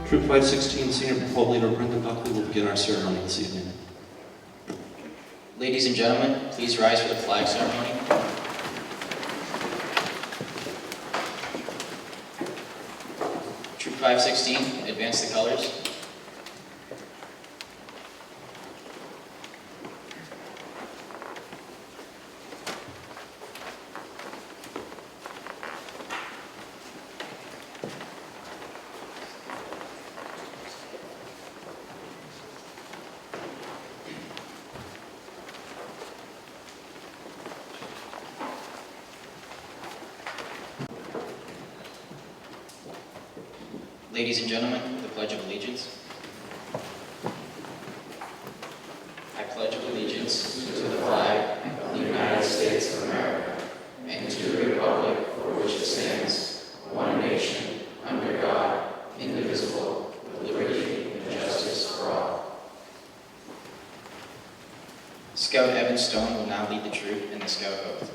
Troop 516 Senior Patrol Leader Brenda Buckley will begin our ceremony this evening. Ladies and gentlemen, please rise for the flag ceremony. Troop 516, advance the colors. Ladies and gentlemen, the Pledge of Allegiance. I pledge allegiance to the flag of the United States of America and to the republic for which it stands, one nation, under God, indivisible, with liberty and justice for all. Scout Evan Stone will now lead the troop in the Scout Oath.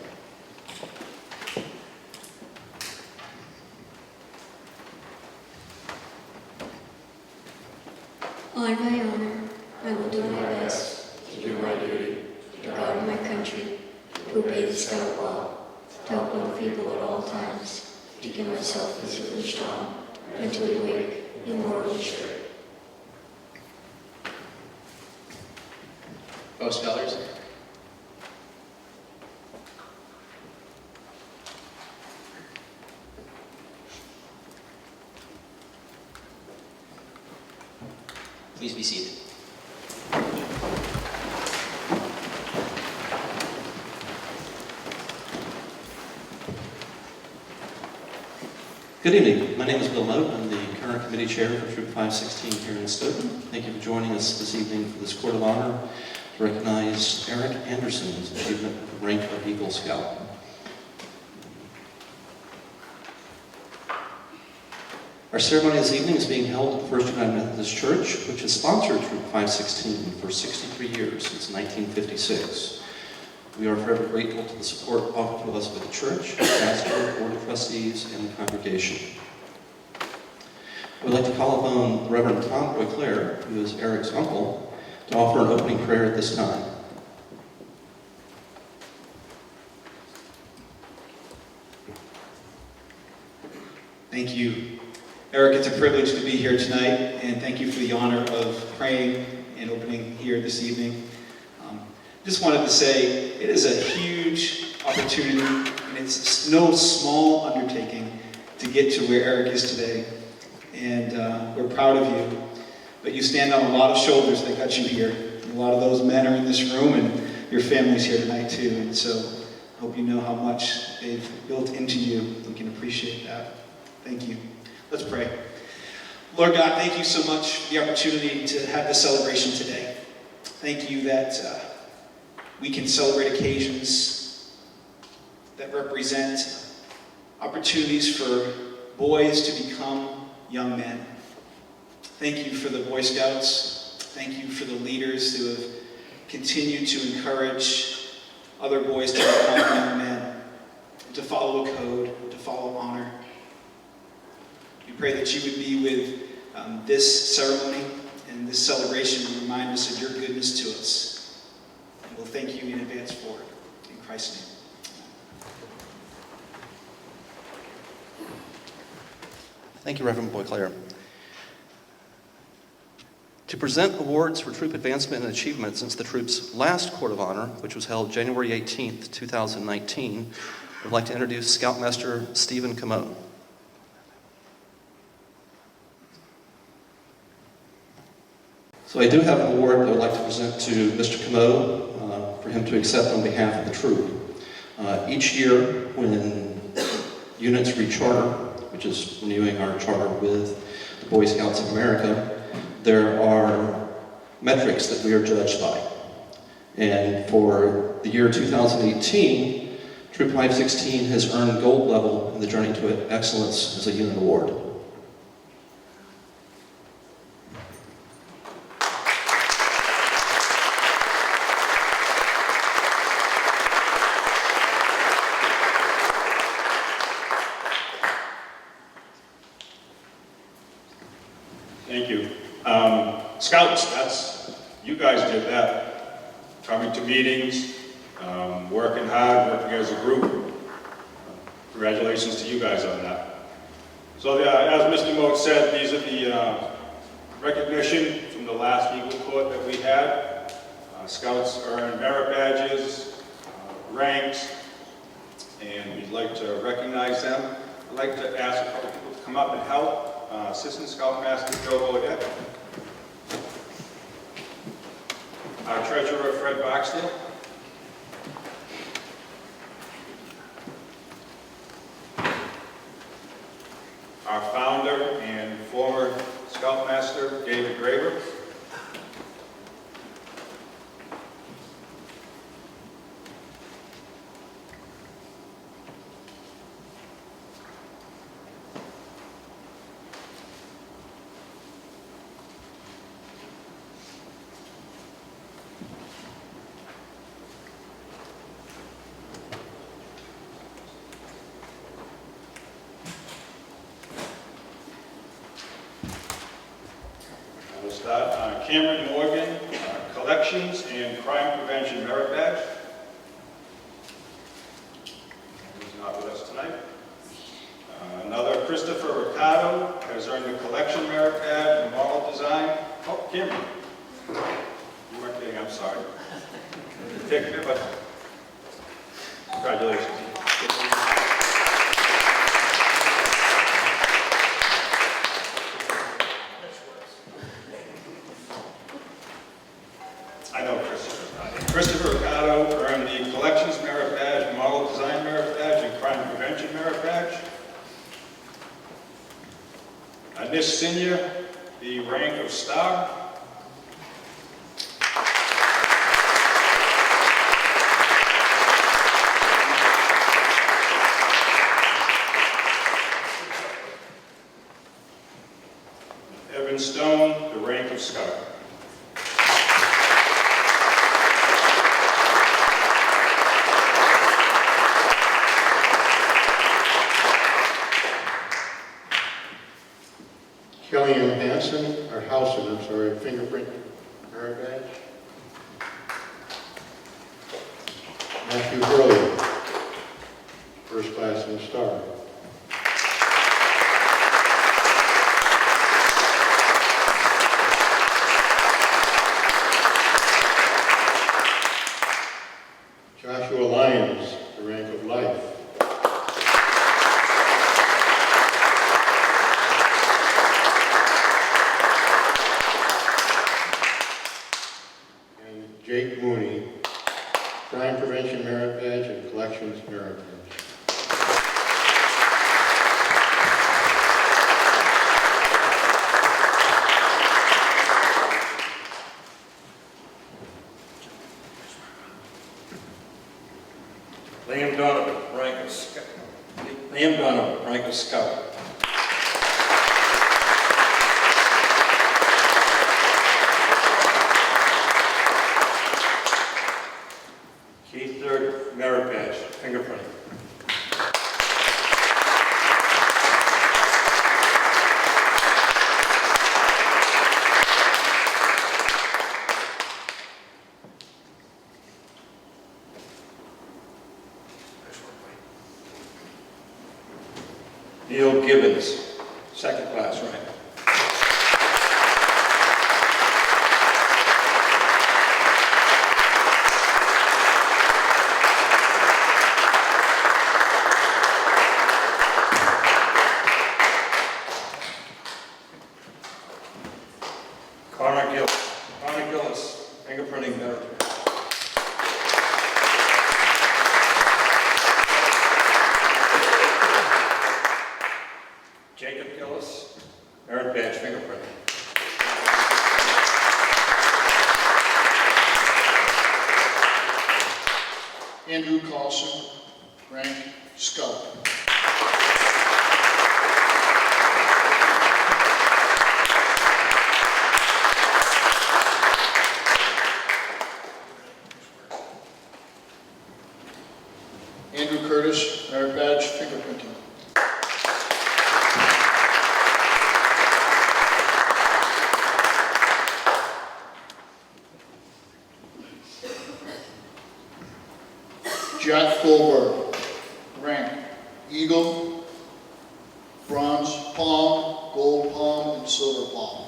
On my honor, I will do my best to do my duty, to guard my country, to obey the Scout law, to help young people at all times, to keep myself physically strong, mentally awake, and morally straight. Both spellers. Please be seated. Good evening. My name is Bill Moat. I'm the current committee chair for Troop 516 here in Stoughton. Thank you for joining us this evening for this Court of Honor to recognize Erich Anderson's achievement of the rank of Eagle Scout. Our ceremony this evening is being held at the First United Methodist Church, which has sponsored Troop 516 for 63 years, since 1956. We are forever grateful to the support offered to us by the church, the pastor, board of trustees, and the congregation. We'd like to call upon the Reverend Tom Boyclair, who is Eric's uncle, to offer an opening prayer at this time. Thank you. Eric, it's a privilege to be here tonight, and thank you for the honor of praying and opening here this evening. Just wanted to say it is a huge opportunity, and it's no small undertaking to get to where Eric is today. And we're proud of you, but you stand on a lot of shoulders that got you here. And a lot of those men are in this room, and your family's here tonight too. And so I hope you know how much they've built into you. You can appreciate that. Thank you. Let's pray. Lord God, thank you so much for the opportunity to have this celebration today. Thank you that we can celebrate occasions that represent opportunities for boys to become young men. Thank you for the Boy Scouts. Thank you for the leaders who have continued to encourage other boys to become young men, to follow a code, to follow honor. We pray that you would be with this ceremony and this celebration and remind us of your goodness to us. And we'll thank you in advance for it. In Christ's name. Thank you, Reverend Boyclair. To present awards for troop advancement and achievement since the troop's last Court of Honor, which was held January 18th, 2019, I'd like to introduce Scoutmaster Stephen Kuhmo. So I do have an award that I would like to present to Mr. Kuhmo for him to accept on behalf of the troop. Each year when units recharter, which is renewing our charter with the Boy Scouts of America, there are metrics that we are judged by. And for the year 2018, Troop 516 has earned gold level in the Journey to Excellence as a unit award. Scouts, you guys did that. Coming to meetings, working hard, working as a group. Congratulations to you guys on that. So as Mr. Moat said, these are the recognition from the last Eagle Court that we had. Scouts earn merit badges, ranks, and we'd like to recognize them. I'd like to ask a couple people to come up and help. Assistant Scoutmaster Joe Burdett. Our Treasurer Fred Barksdale. Our founder and former Scoutmaster David Graver. Cameron Morgan, Collections and Crime Prevention Merit Badge. He's not with us tonight. Another Christopher Ricardo has earned the Collection Merit Badge in Moral Design. Oh, Cameron. You weren't kidding, I'm sorry. Take it, but congratulations. Christopher Ricardo earned the Collections Merit Badge, Model Design Merit Badge, and Crime Prevention Merit Badge. Anish Senior, the rank of Star. Evan Stone, the rank of Scout. Fingerprint merit badge. Matthew Hurley, first class and star. Joshua Lyons, the rank of life. Jake Mooney, Crime Prevention Merit Badge and Collections Merit Badge. Liam Donovan, rank of Scout. Liam Donovan, rank of Scout. Keith Third, merit badge, fingerprint. Neal Gibbons, second class rank. Connor Gillis, fingerprinting merit. Jacob Gillis, merit badge, fingerprint. Andrew Carlson, rank Scout. Andrew Curtis, merit badge, fingerprinting. F. Goldberg. Rank, Eagle, Bronze Palm, Gold Palm, and Silver Palm.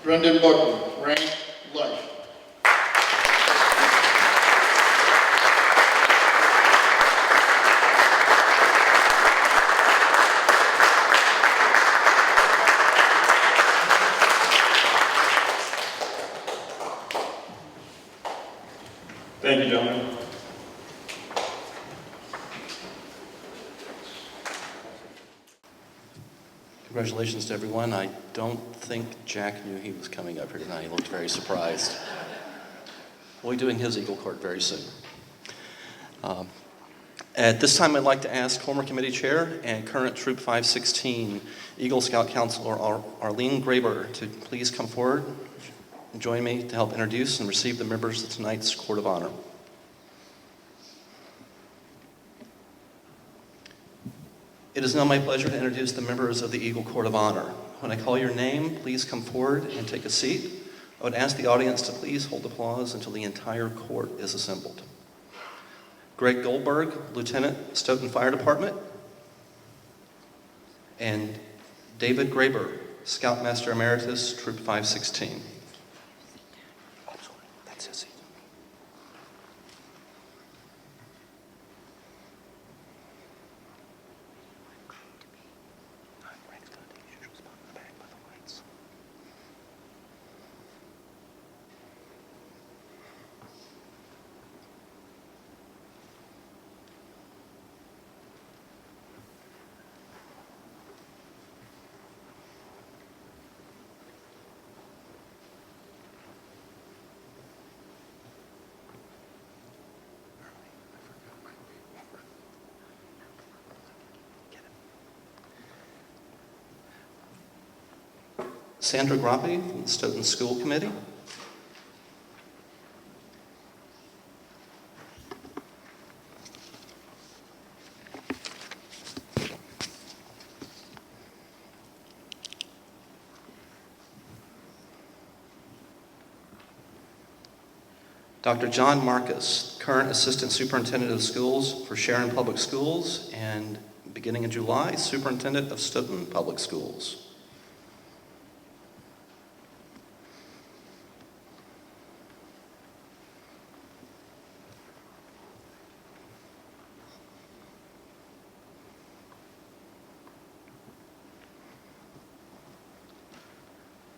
Brendan Buckley, rank, Life. Thank you, gentlemen. Congratulations to everyone. I don't think Jack knew he was coming up here tonight. He looked very surprised. We'll be doing his Eagle Court very soon. At this time, I'd like to ask former committee chair and current Troop 516 Eagle Scout Counselor Arlene Graber to please come forward and join me to help introduce and receive the members of tonight's Court of Honor. It is now my pleasure to introduce the members of the Eagle Court of Honor. When I call your name, please come forward and take a seat. I would ask the audience to please hold applause until the entire court is assembled. Greg Goldberg, Lieutenant, Stoughton Fire Department, and David Graber, Scoutmaster Emeritus, Troop 516. That's his seat. Sandra Grappi from the Stoughton School Committee. Dr. John Marcus, current Assistant Superintendent of Schools for Sharon Public Schools and beginning in July, Superintendent of Stoughton Public Schools.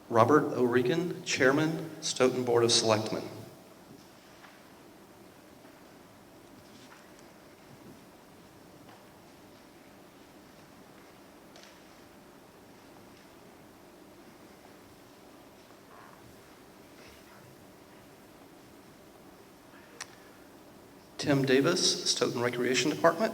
Robert O. Regan, Chairman, Stoughton Board of Selectmen. Tim Davis, Stoughton Recreation Department.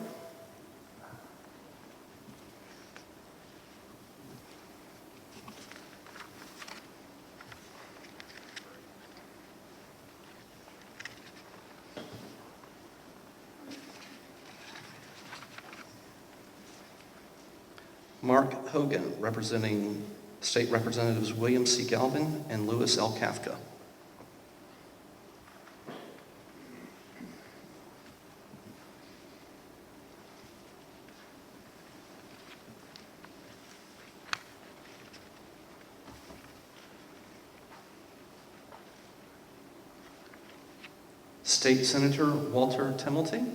Mark Hogan, representing State Representatives William C. Galvin and Louis L. Kafka. State Senator Walter Temmelty.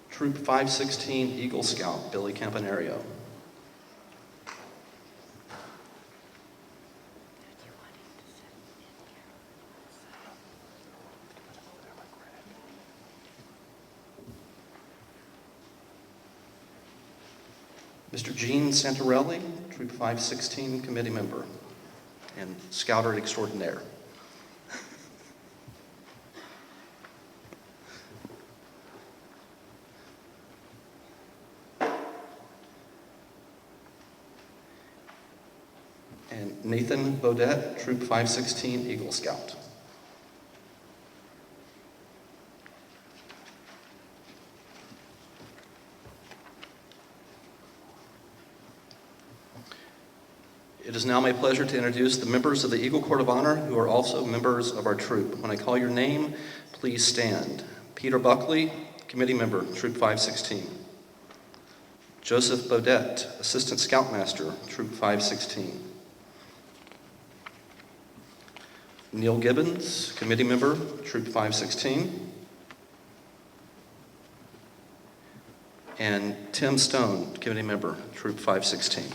Troop 516 Eagle Scout Billy Campanerio. Mr. Gene Santorelli, Troop 516 committee member and scouter extraordinaire. And Nathan Burdett, Troop 516 Eagle Scout. It is now my pleasure to introduce the members of the Eagle Court of Honor who are also members of our troop. When I call your name, please stand. Peter Buckley, committee member, Troop 516. Joseph Burdett, Assistant Scoutmaster, Troop 516. Neal Gibbons, committee member, Troop 516. And Tim Stone, committee member, Troop 516.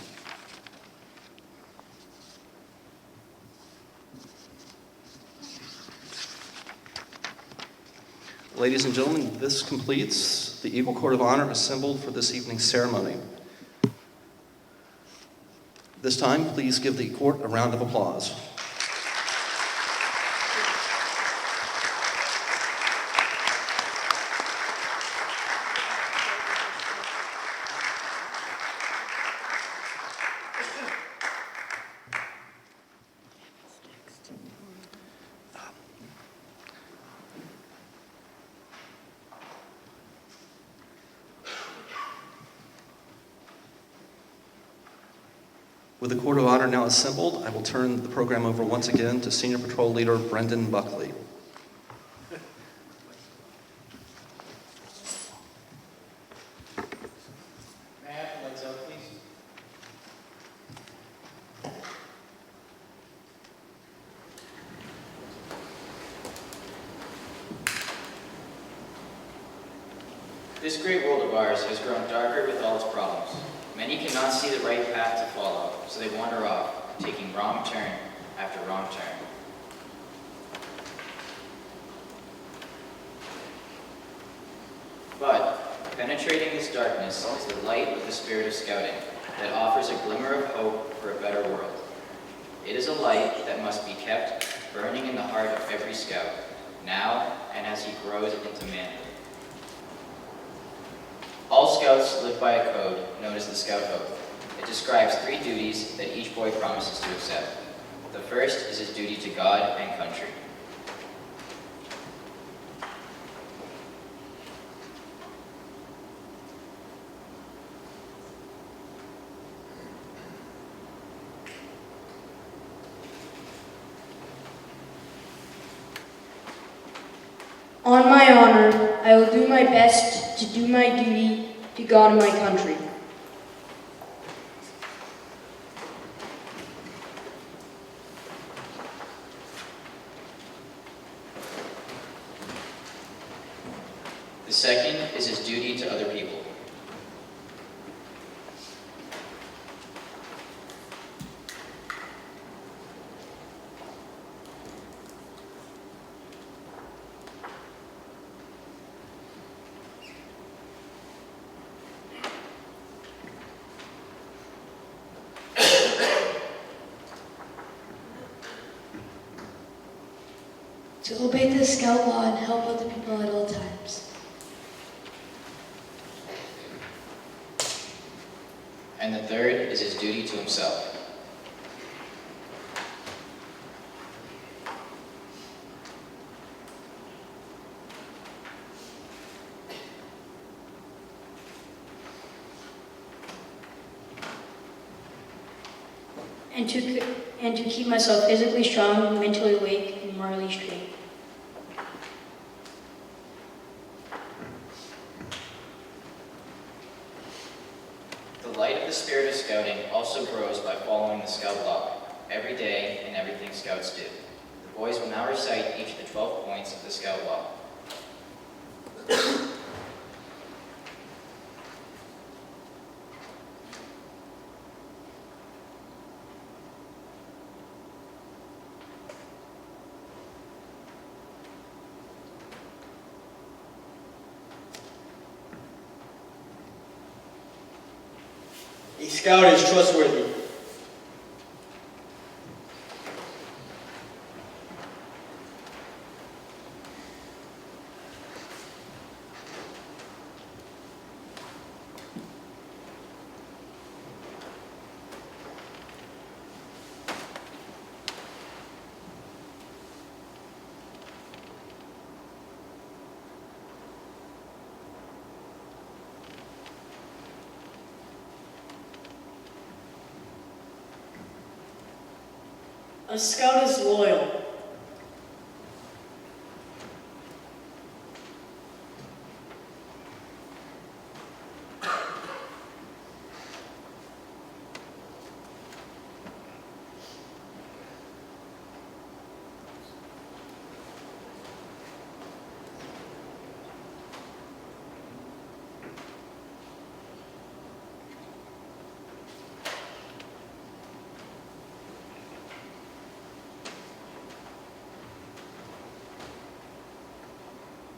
Ladies and gentlemen, this completes the Eagle Court of Honor assembled for this evening's ceremony. This time, please give the court a round of applause. With the Court of Honor now assembled, I will turn the program over once again to Senior Patrol Leader Brendan Buckley. May I have the lights out, please? This great world of ours has grown darker with all its problems. Many cannot see the right path to follow, so they wander off, taking wrong turn after wrong turn. But penetrating this darkness is the light of the spirit of scouting that offers a glimmer of hope for a better world. It is a light that must be kept burning in the heart of every scout, now and as he grows into manhood. All scouts live by a code known as the Scout Oath. It describes 3 duties that each boy promises to accept. The first is his duty to God and country. On my honor, I will do my best to do my duty to God and my country. The second is his duty to other people. To obey the Scout law and help other people at all times. And the third is his duty to himself. And to keep myself physically strong, mentally awake, and morally straight. The light of the spirit of scouting also grows by following the Scout law, every day and everything Scouts do. The boys will now recite each of the 12 points of the Scout law. A scout is trustworthy. A scout is loyal.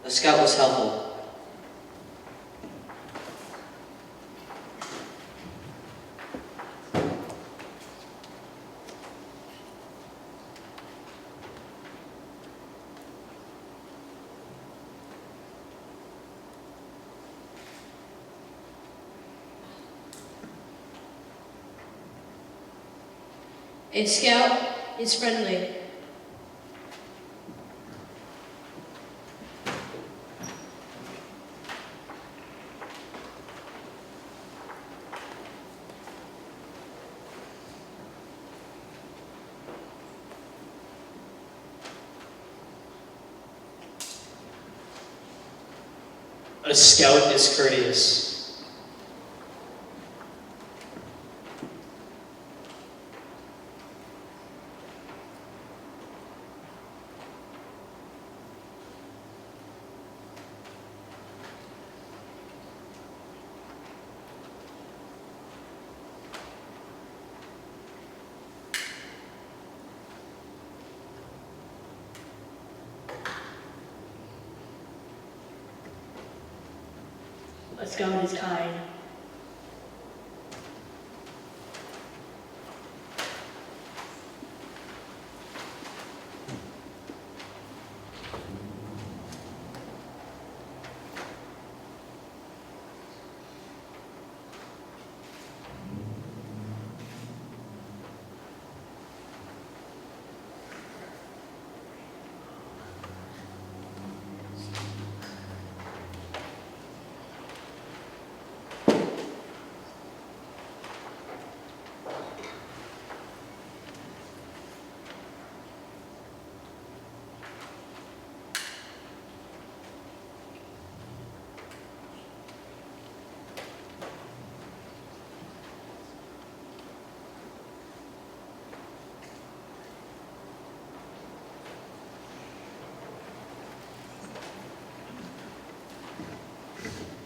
A scout was helpful. A scout is friendly. A scout is courteous. A scout is kind.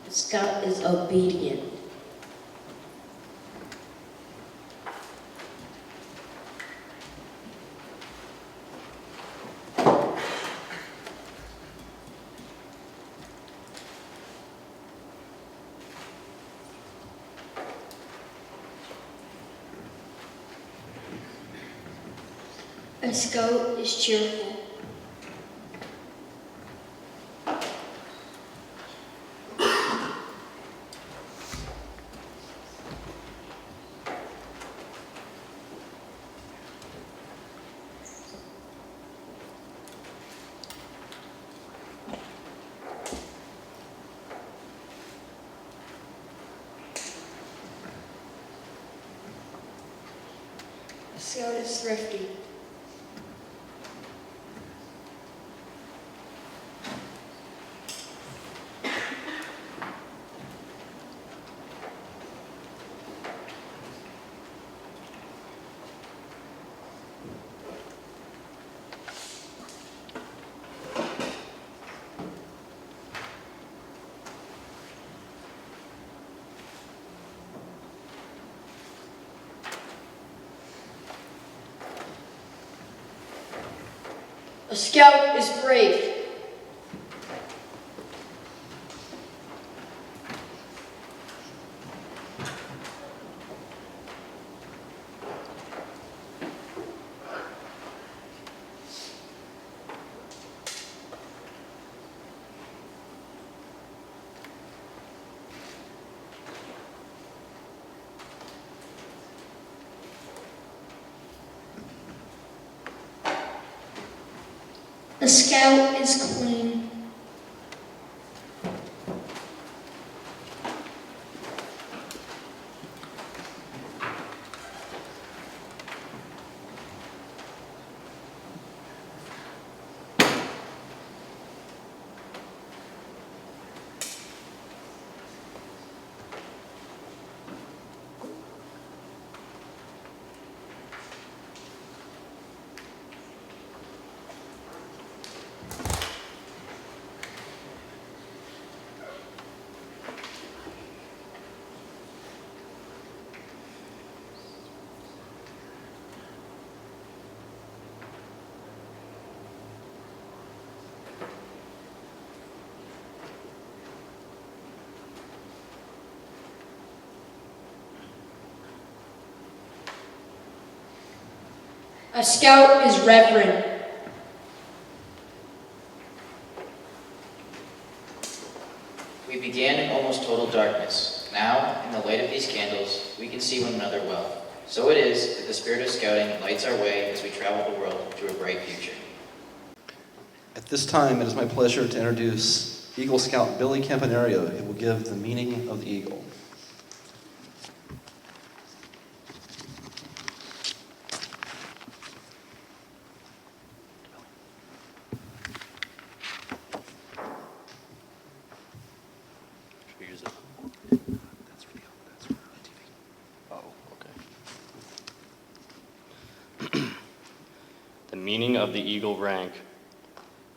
A scout is obedient. A scout is cheerful. A scout is thrifty. A scout is brave. A scout is clean. A scout is reverent. We began in almost total darkness. Now, in the light of these candles, we can see one another well. So it is that the spirit of scouting lights our way as we travel the world to a bright future. At this time, it is my pleasure to introduce Eagle Scout Billy Campanerio, who will give the meaning of the eagle. The meaning of the eagle rank.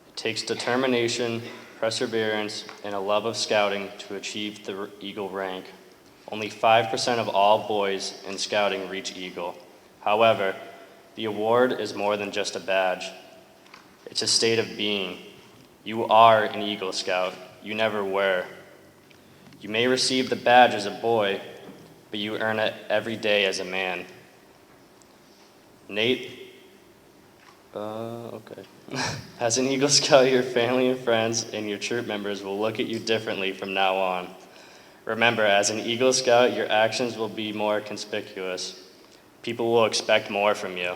It takes determination, perseverance, and a love of scouting to achieve the eagle rank. Only 5% of all boys in scouting reach eagle. However, the award is more than just a badge. It's a state of being. You are an Eagle Scout. You never were. You may receive the badge as a boy, but you earn it every day as a man. Nate, okay. As an Eagle Scout, your family and friends and your troop members will look at you differently from now on. Remember, as an Eagle Scout, your actions will be more conspicuous. People will expect more from you.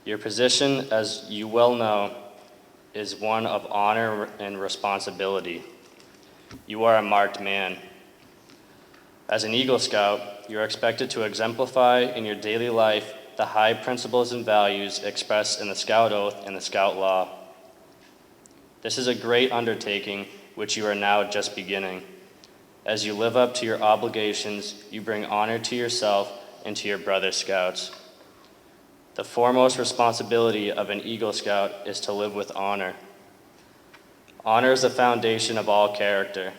Your position, as you well know, is one of honor and responsibility. You are a marked man. As an Eagle Scout, you're expected to exemplify in your daily life the high principles and values expressed in the Scout Oath and the Scout Law. This is a great undertaking which you are now just beginning. As you live up to your obligations, you bring honor to yourself and to your brother Scouts. The foremost responsibility of an Eagle Scout is to live with honor. Honor is the foundation of all character.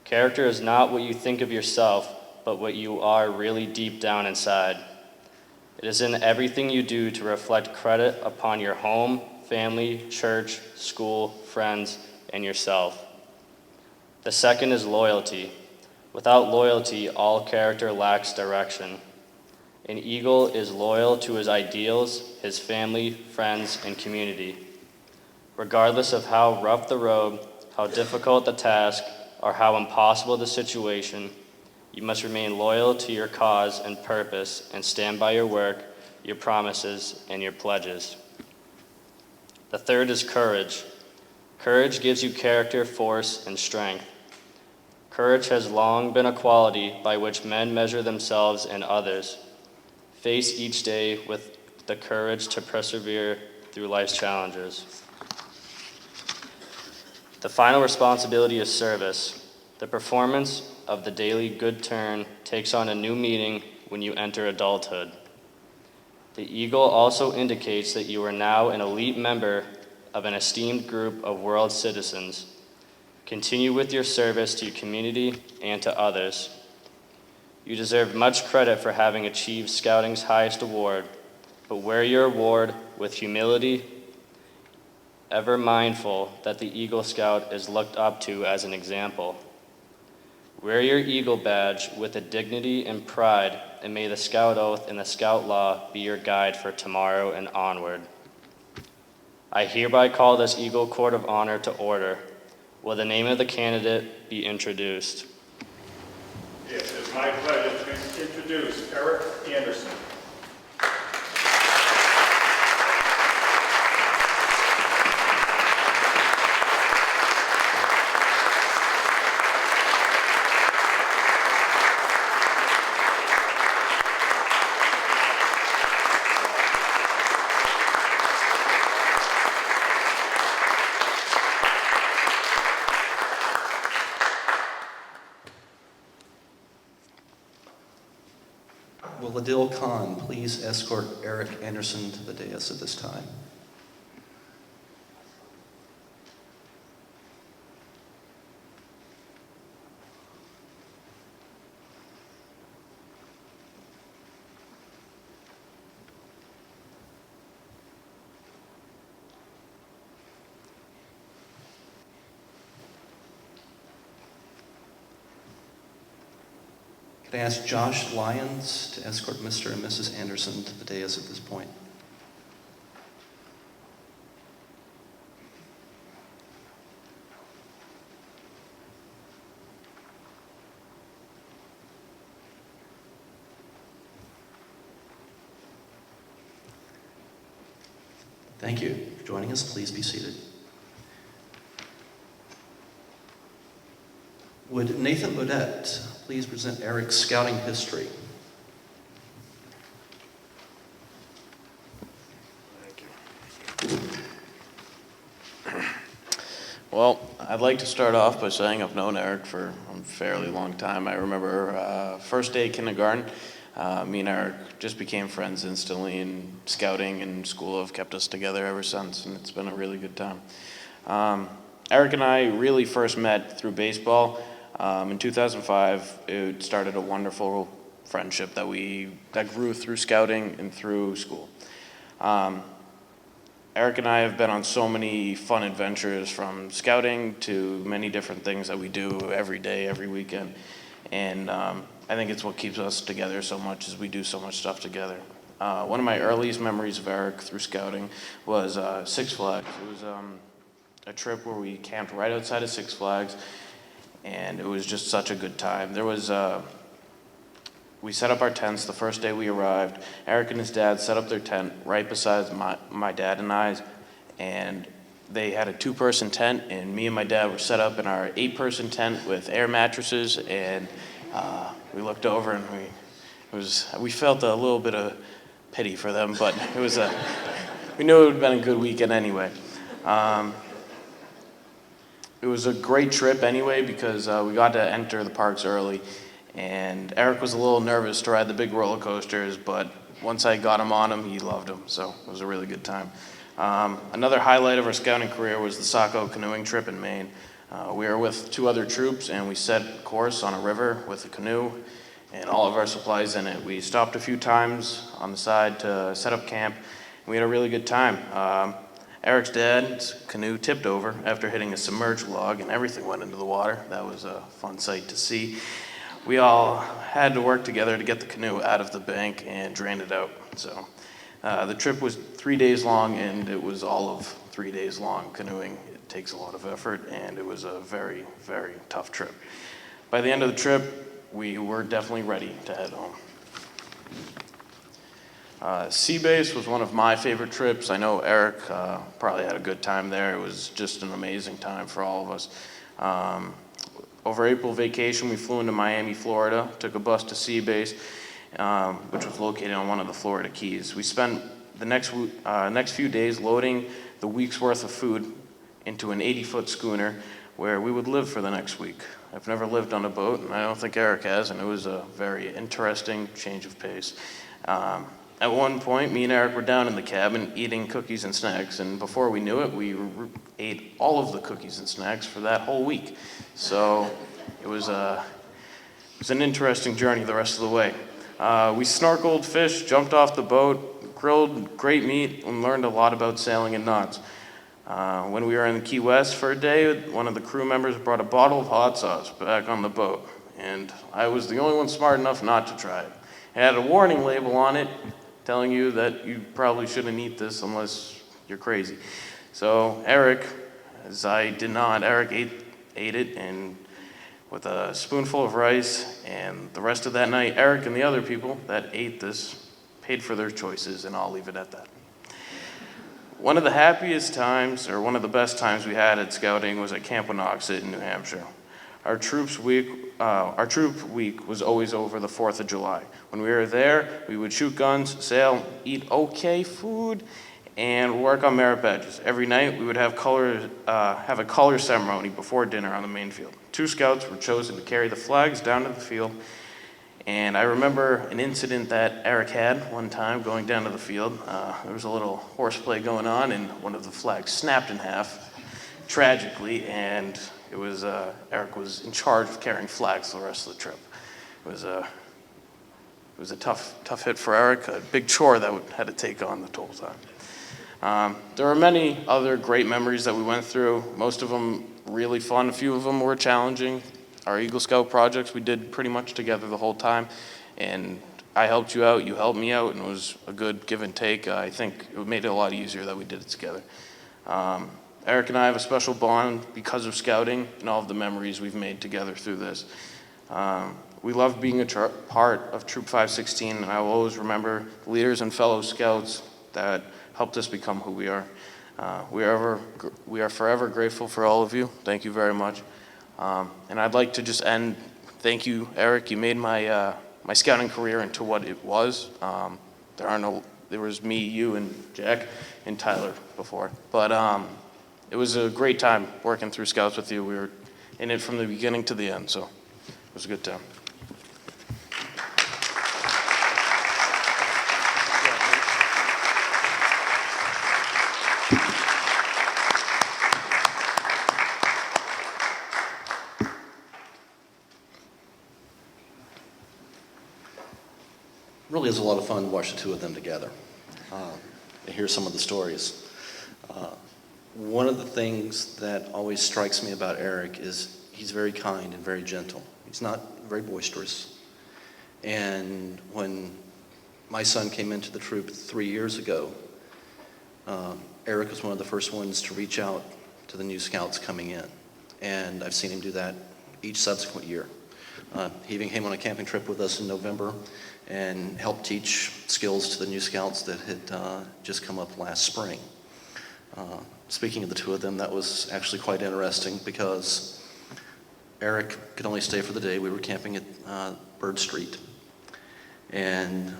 Character is not what you think of yourself, but what you are really deep down inside. It is in everything you do to reflect credit upon your home, family, church, school, friends, and yourself. The second is loyalty. Without loyalty, all character lacks direction. An eagle is loyal to his ideals, his family, friends, and community. Regardless of how rough the road, how difficult the task, or how impossible the situation, you must remain loyal to your cause and purpose and stand by your work, your promises, and your pledges. The third is courage. Courage gives you character, force, and strength. Courage has long been a quality by which men measure themselves and others. Face each day with the courage to persevere through life's challenges. The final responsibility is service. The performance of the daily good turn takes on a new meaning when you enter adulthood. The eagle also indicates that you are now an elite member of an esteemed group of world citizens. Continue with your service to your community and to others. You deserve much credit for having achieved Scouting's highest award, but wear your award with humility, ever mindful that the Eagle Scout is looked up to as an example. Wear your Eagle badge with a dignity and pride, and may the Scout Oath and the Scout Law be your guide for tomorrow and onward. I hereby call this Eagle Court of Honor to order. Will the name of the candidate be introduced? It is my pleasure to introduce Erich Anderson. will Adil Khan please escort Eric Anderson to the dais at this time? Could I ask Josh Lyons to escort Mr. and Mrs. Anderson to the dais at this point? Thank you for joining us. Please be seated. Would Nathan Burdett please present Eric's scouting history? Well, I'd like to start off by saying I've known Eric for a fairly long time. I remember first day of kindergarten, me and Eric just became friends instantly, and scouting and school have kept us together ever since, and it's been a really good time. Eric and I really first met through baseball. In 2005, it started a wonderful friendship that grew through scouting and through school. Eric and I have been on so many fun adventures, from scouting to many different things that we do every day, every weekend. And I think it's what keeps us together so much, is we do so much stuff together. One of my earliest memories of Eric through scouting was Six Flags. It was a trip where we camped right outside of Six Flags, and it was just such a good time. We set up our tents the first day we arrived. Eric and his dad set up their tent right beside my dad and I's, and they had a 2-person tent, and me and my dad were set up in our 8-person tent with air mattresses, and we looked over, and we felt a little bit of pity for them, but we knew it would have been a good weekend anyway. It was a great trip anyway, because we got to enter the parks early, and Eric was a little nervous to ride the big roller coasters, but once I got him on them, he loved them, so it was a really good time. Another highlight of our scouting career was the Saco canoeing trip in Maine. We were with 2 other troops, and we set course on a river with a canoe and all of our supplies in it. We stopped a few times on the side to set up camp, and we had a really good time. Eric's dad's canoe tipped over after hitting a submerged log, and everything went into the water. That was a fun sight to see. We all had to work together to get the canoe out of the bank and drain it out. So the trip was 3 days long, and it was all of 3 days long. Canoeing, it takes a lot of effort, and it was a very, very tough trip. By the end of the trip, we were definitely ready to head home. Sea Base was one of my favorite trips. I know Eric probably had a good time there. It was just an amazing time for all of us. Over April vacation, we flew into Miami, Florida, took a bus to Sea Base, which was located on one of the Florida Keys. We spent the next few days loading the week's worth of food into an 80-foot schooner where we would live for the next week. I've never lived on a boat, and I don't think Eric has, and it was a very interesting change of pace. At one point, me and Eric were down in the cabin eating cookies and snacks, and before we knew it, we ate all of the cookies and snacks for that whole week. So it was an interesting journey the rest of the way. We snorkeled, fished, jumped off the boat, grilled great meat, and learned a lot about sailing in knots. When we were in Key West for a day, one of the crew members brought a bottle of hot sauce back on the boat, and I was the only one smart enough not to try it. It had a warning label on it telling you that you probably shouldn't eat this unless you're crazy. So Eric, as I did not, Eric ate it, and with a spoonful of rice, and the rest of that night, Eric and the other people that ate this paid for their choices, and I'll leave it at that. One of the happiest times, or one of the best times we had at scouting, was at Camp Winoxet in New Hampshire. Our troop week was always over the 4th of July. When we were there, we would shoot guns, sail, eat okay food, and work on merit badges. Every night, we would have a color ceremony before dinner on the main field. 2 scouts were chosen to carry the flags down to the field, And I remember an incident that Erich had one time going down to the field. There was a little horseplay going on, and one of the flags snapped in half, tragically, and it was Erich was in charge of carrying flags the rest of the trip. It was a tough hit for Erich, a big chore that we had to take on the whole time. There are many other great memories that we went through, most of them really fun, a few of them were challenging. Our Eagle Scout projects we did pretty much together the whole time, and I helped you out, you helped me out, and it was a good give and take. I think it made it a lot easier that we did it together. Erich and I have a special bond because of scouting and all of the memories we've made together through this. We love being a part of Troop 516, and I will always remember the leaders and fellow scouts that helped us become who we are. We are forever grateful for all of you. Thank you very much. And I'd like to just end, thank you, Erich. You made my scouting career into what it was. There was me, you, and Jack, and Tyler before. But it was a great time working through Scouts with you. We were in it from the beginning to the end, so it was a good time. Really is a lot of fun to watch the two of them together and hear some of the stories. One of the things that always strikes me about Erich is he's very kind and very gentle. He's not very boisterous. And when my son came into the troop 3 years ago, Erich was one of the first ones to reach out to the new scouts coming in. And I've seen him do that each subsequent year. He even came on a camping trip with us in November and helped teach skills to the new scouts that had just come up last spring. Speaking of the two of them, that was actually quite interesting because Erich could only stay for the day. We were camping at Bird Street. And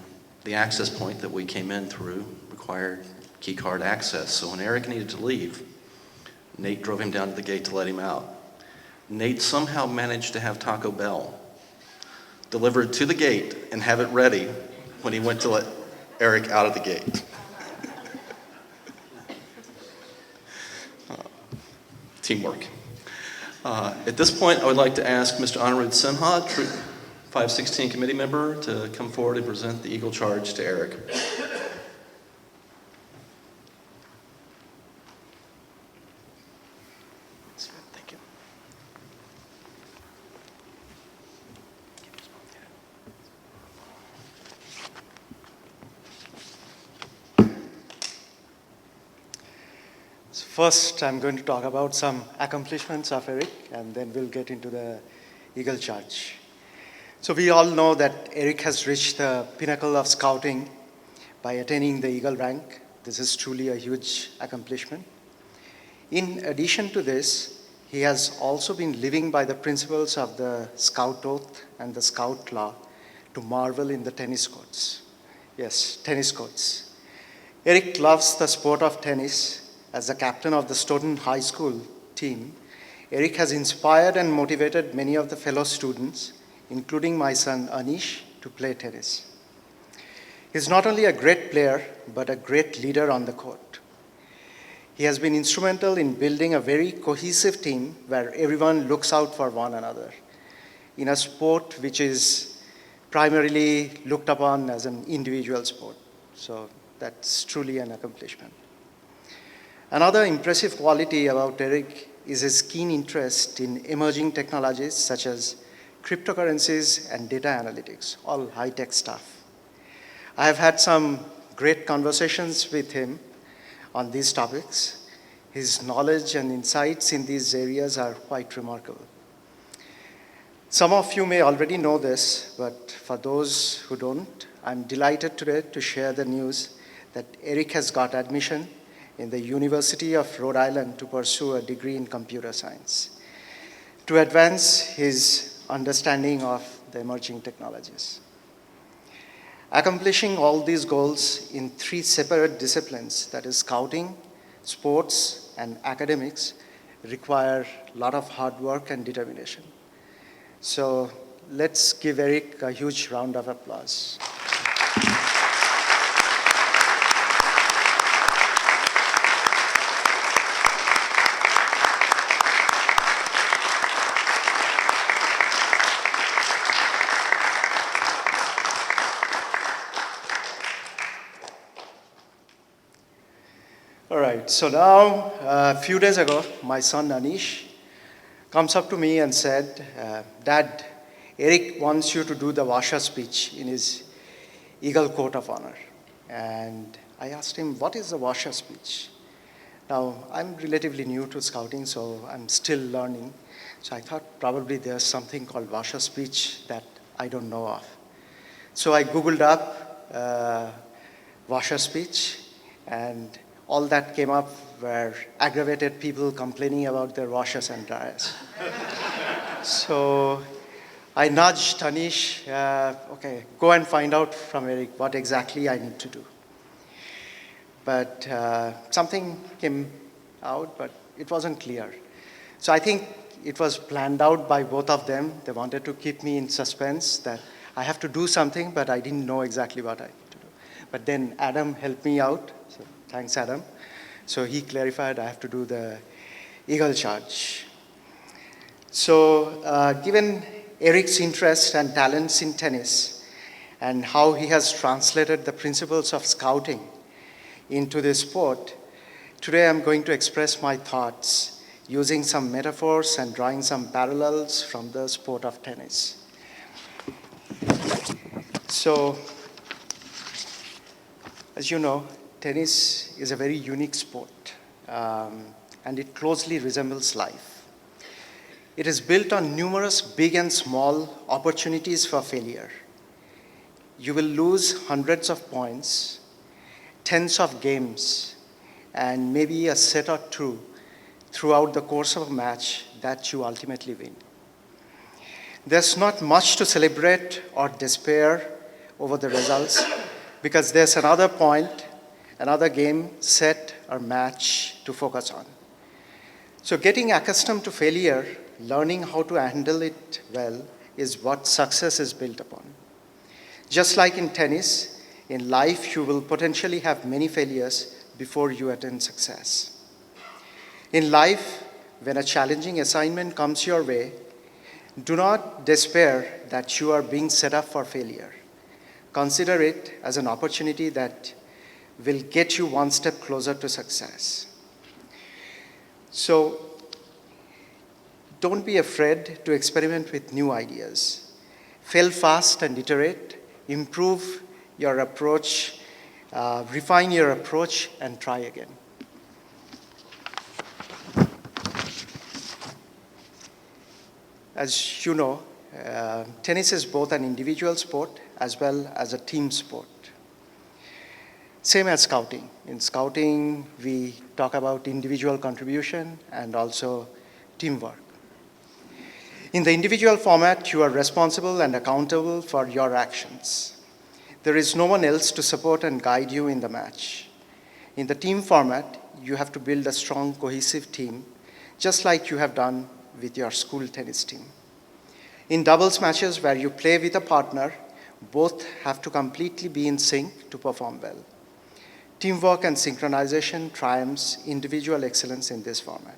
the access point that we came in through required key card access. So when Erich needed to leave, Nate drove him down to the gate to let him out. Nate somehow managed to have Taco Bell delivered to the gate and have it ready when he went to let Erich out of the gate. Teamwork. At this point, I would like to ask Mr. Anirudh Sinha, Troop 516 committee member, to come forward and present the Eagle Charge to Erich. Thank you. So first, I'm going to talk about some accomplishments of Erich, and then we'll get into the Eagle Charge. So we all know that Erich has reached the pinnacle of scouting by attaining the Eagle rank. This is truly a huge accomplishment. In addition to this, he has also been living by the principles of the Scout Oath and the Scout Law to marvel in the tennis courts. Yes, tennis courts. Erich loves the sport of tennis. As the captain of the Stoughton High School team, Erich has inspired and motivated many of the fellow students, including my son Anish, to play tennis. He's not only a great player, but a great leader on the court. He has been instrumental in building a very cohesive team where everyone looks out for one another in a sport which is primarily looked upon as an individual sport. So that's truly an accomplishment. Another impressive quality about Erich is his keen interest in emerging technologies such as cryptocurrencies and data analytics, all high-tech stuff. I have had some great conversations with him on these topics. His knowledge and insights in these areas are quite remarkable. Some of you may already know this, but for those who don't, I'm delighted today to share the news that Erich has got admission in the University of Rhode Island to pursue a degree in computer science, to advance his understanding of the emerging technologies. Accomplishing all these goals in 3 separate disciplines, that is scouting, sports, and academics, require a lot of hard work and determination. So let's give Erik a huge round of applause. All right, so now, a few days ago, my son Anish comes up to me and said, Dad, Erik wants you to do the Washer speech in his Eagle Coat of Honor. And I asked him, what is the Washer speech? Now, I'm relatively new to scouting, so I'm still learning. So I thought probably there's something called Washer speech that I don't know of. So I Googled up Washer speech, and all that came up were aggravated people complaining about their washers and dryers. So I nudged Anish, okay, go and find out from Erik what exactly I need to do. But something came out, but it wasn't clear. So I think it was planned out by both of them. They wanted to keep me in suspense that I have to do something, but I didn't know exactly what I need to do. But then Adam helped me out. So thanks, Adam. So he clarified I have to do the Eagle charge. So given Erik's interest and talents in tennis and how he has translated the principles of scouting into this sport, today I'm going to express my thoughts using some metaphors and drawing some parallels from the sport of tennis. So, as you know, tennis is a very unique sport, and it closely resembles life. It is built on numerous big and small opportunities for failure. You will lose hundreds of points, tens of games, and maybe a set or two throughout the course of a match that you ultimately win. There's not much to celebrate or despair over the results because there's another point, another game, set, or match to focus on. So getting accustomed to failure, learning how to handle it well, is what success is built upon. Just like in tennis, in life you will potentially have many failures before you attain success. In life, when a challenging assignment comes your way, do not despair that you are being set up for failure. Consider it as an opportunity that will get you one step closer to success. So, don't be afraid to experiment with new ideas. Fail fast and iterate, improve your approach, refine your approach, and try again. As you know, tennis is both an individual sport as well as a team sport. Same as scouting. In scouting, we talk about individual contribution and also teamwork. In the individual format, you are responsible and accountable for your actions. There is no one else to support and guide you in the match. In the team format, you have to build a strong, cohesive team, just like you have done with your school tennis team. In doubles matches where you play with a partner, both have to completely be in sync to perform well. Teamwork and synchronization triumphs individual excellence in this format.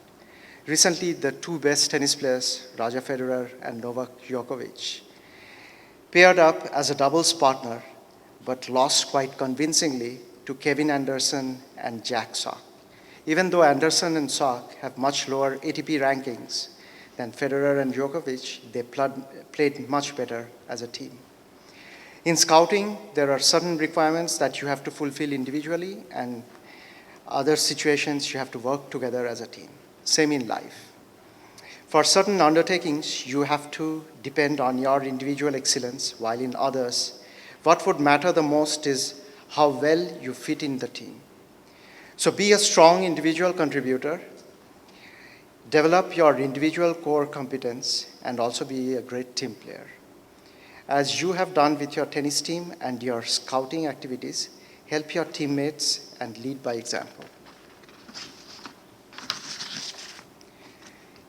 Recently, the two best tennis players, Roger Federer and Novak Djokovic, paired up as a doubles partner, but lost quite convincingly to Kevin Anderson and Jack Sock. Even though Anderson and Sock have much lower ATP rankings than Federer and Djokovic, they played much better as a team. In scouting, there are certain requirements that you have to fulfill individually, and other situations you have to work together as a team. Same in life. For certain undertakings, you have to depend on your individual excellence, while in others, what would matter the most is how well you fit in the team. So be a strong individual contributor, develop your individual core competence, and also be a great team player. As you have done with your tennis team and your scouting activities, help your teammates and lead by example.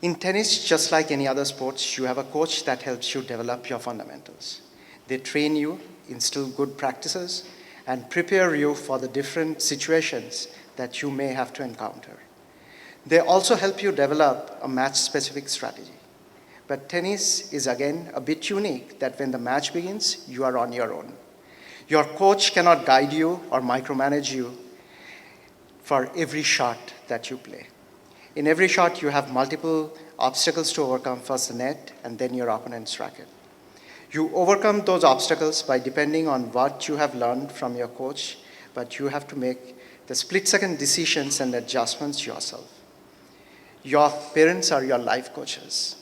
In tennis, just like any other sports, you have a coach that helps you develop your fundamentals. They train you, instill good practices, and prepare you for the different situations that you may have to encounter. They also help you develop a match-specific strategy. But tennis is again a bit unique that when the match begins, you are on your own. Your coach cannot guide you or micromanage you for every shot that you play. In every shot, you have multiple obstacles to overcome, first the net and then your opponent's racket. You overcome those obstacles by depending on what you have learned from your coach, but you have to make the split-second decisions and adjustments yourself. Your parents are your life coaches.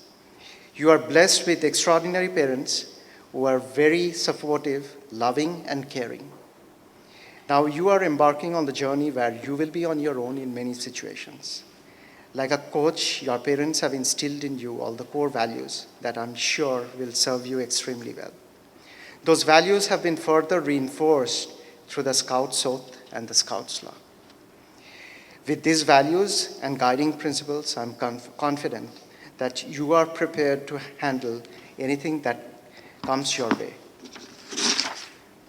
You are blessed with extraordinary parents who are very supportive, loving, and caring. Now you are embarking on the journey where you will be on your own in many situations. Like a coach, your parents have instilled in you all the core values that I'm sure will serve you extremely well. Those values have been further reinforced through the Scout's Oath and the Scout's Law. With these values and guiding principles, I'm confident that you are prepared to handle anything that comes your way.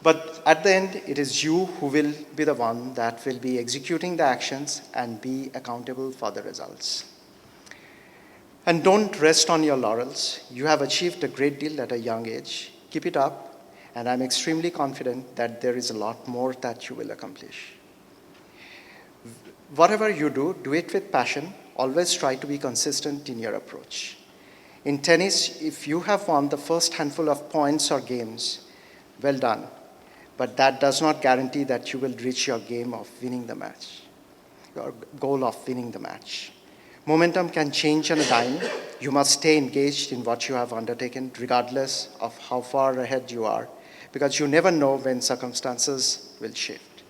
But at the end, it is you who will be the one that will be executing the actions and be accountable for the results. And don't rest on your laurels. You have achieved a great deal at a young age. Keep it up, and I'm extremely confident that there is a lot more that you will accomplish. Whatever you do, do it with passion. Always try to be consistent in your approach. In tennis, if you have won the first handful of points or games, well done. But that does not guarantee that you will reach your game of winning the match, your goal of winning the match. Momentum can change on a dime. You must stay engaged in what you have undertaken, regardless of how far ahead you are, because you never know when circumstances will shift.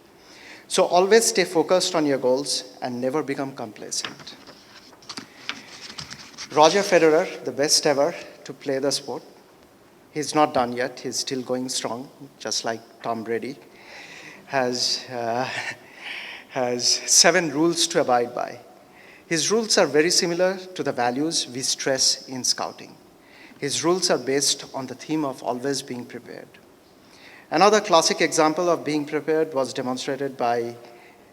So always stay focused on your goals and never become complacent. Roger Federer, the best ever to play the sport, he's not done yet. He's still going strong, just like Tom Brady, has 7 rules to abide by. His rules are very similar to the values we stress in scouting. His rules are based on the theme of always being prepared. Another classic example of being prepared was demonstrated by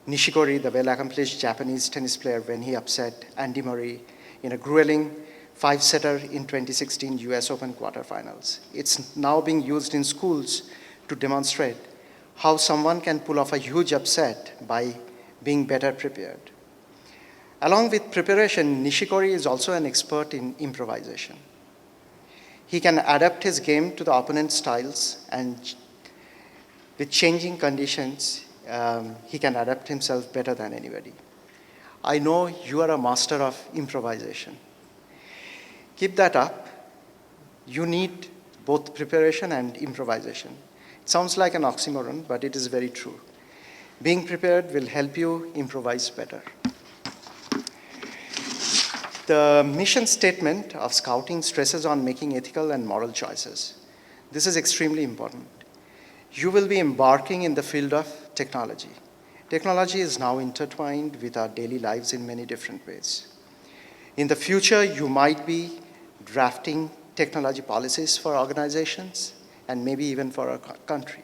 Nishikori, the well-accomplished Japanese tennis player, when he upset Andy Murray in a grueling 5-setter in 2016 US Open quarterfinals. It's now being used in schools to demonstrate how someone can pull off a huge upset by being better prepared. Along with preparation, Nishikori is also an expert in improvisation. He can adapt his game to the opponent's styles, and with changing conditions, he can adapt himself better than anybody. I know you are a master of improvisation. Keep that up. You need both preparation and improvisation. It sounds like an oxymoron, but it is very true. Being prepared will help you improvise better. The mission statement of scouting stresses on making ethical and moral choices. This is extremely important. You will be embarking in the field of technology. Technology is now intertwined with our daily lives in many different ways. In the future, you might be drafting technology policies for organizations and maybe even for a country.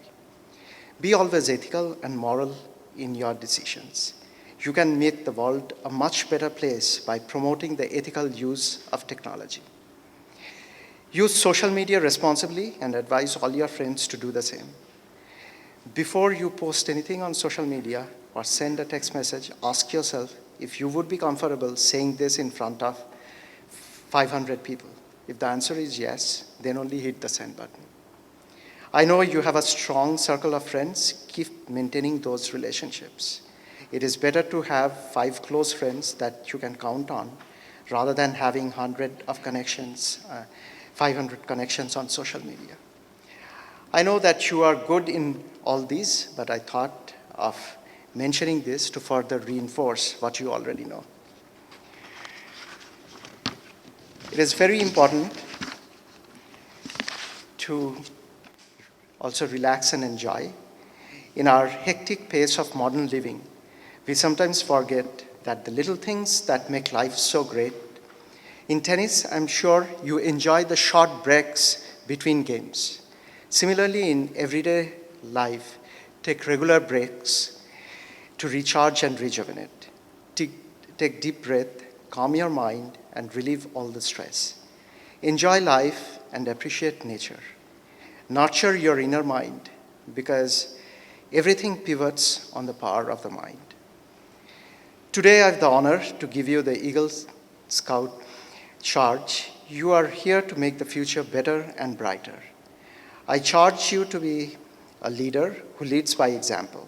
Be always ethical and moral in your decisions. You can make the world a much better place by promoting the ethical use of technology. Use social media responsibly and advise all your friends to do the same. Before you post anything on social media or send a text message, ask yourself if you would be comfortable saying this in front of 500 people. If the answer is yes, then only hit the send button. I know you have a strong circle of friends. Keep maintaining those relationships. It is better to have 5 close friends that you can count on rather than having 100 of connections, 500 connections on social media. I know that you are good in all these, but I thought of mentioning this to further reinforce what you already know. It is very important to also relax and enjoy. In our hectic pace of modern living, we sometimes forget that the little things that make life so great In tennis, I'm sure you enjoy the short breaks between games. Similarly, in everyday life, take regular breaks to recharge and rejuvenate. Take deep breath, calm your mind, and relieve all the stress. Enjoy life and appreciate nature. Nurture your inner mind because everything pivots on the power of the mind. Today, I have the honor to give you the Eagle Scout charge. You are here to make the future better and brighter. I charge you to be a leader who leads by example.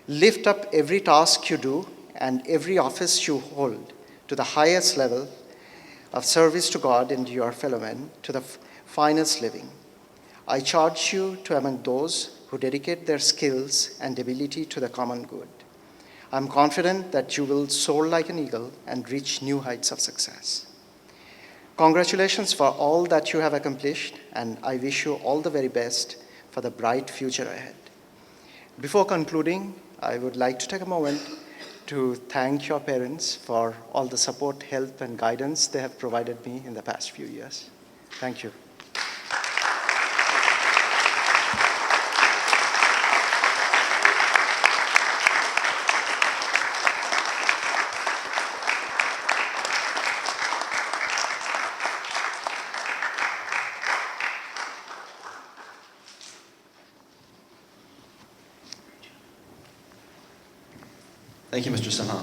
Lift up every task you do and every office you hold to the highest level of service to God and your fellow men, to the finest living. I charge you to among those who dedicate their skills and ability to the common good. I'm confident that you will soar like an eagle and reach new heights of success. Congratulations for all that you have accomplished, and I wish you all the very best for the bright future ahead. Before concluding, I would like to take a moment to thank your parents for all the support, help, and guidance they have provided me in the past few years. Thank you. Thank you, Mr. Sinha.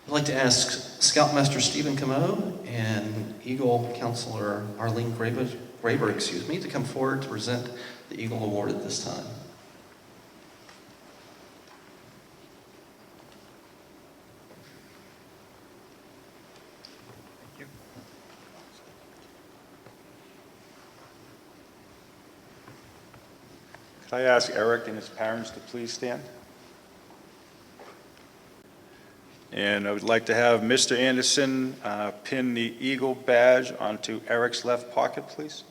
I'd like to ask Scoutmaster Stephen Kuhmo and Eagle Counselor Arlene Graber, to come forward to present the Eagle Award at this time. Could I ask Eric and his parents to please stand? And I would like to have Mr. Anderson pin the Eagle badge onto Eric's left pocket, please.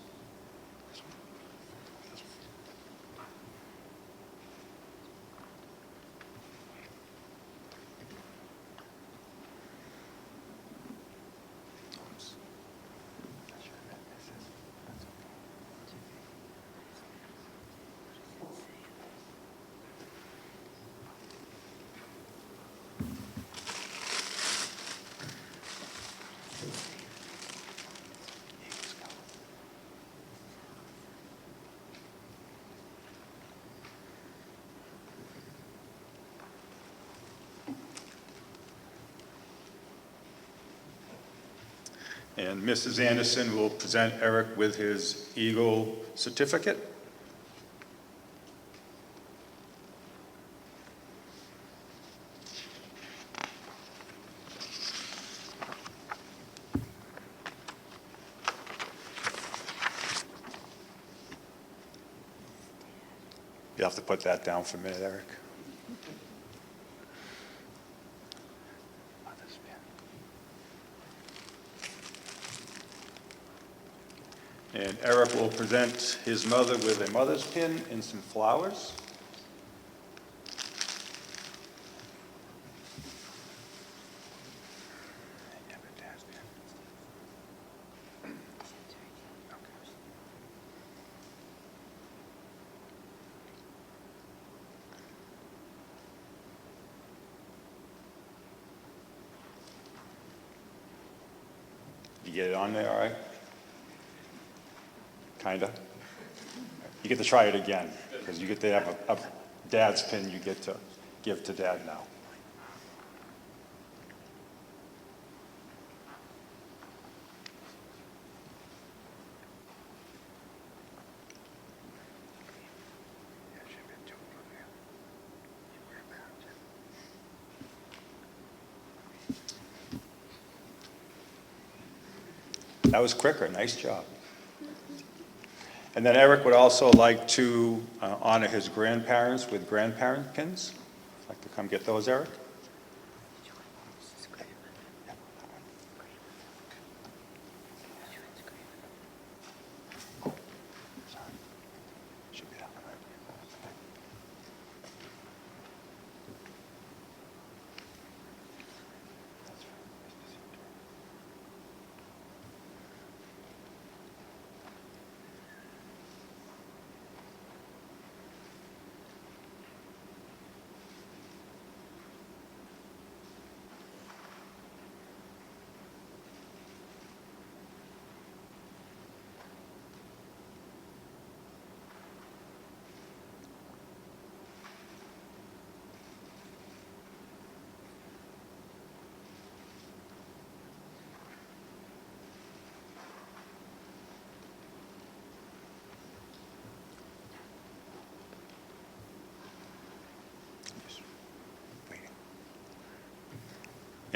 And Mrs. Anderson will present Eric with his Eagle certificate. You have to put that down for a minute, Eric. And Eric will present his mother with a mother's pin and some flowers. You get it on there, all right? Kinda. You get to try it again, because you get to have a dad's pin you get to give to dad now. That was quicker, nice job. And then Eric would also like to honor his grandparents with grandparent pins. Like to come get those, Eric?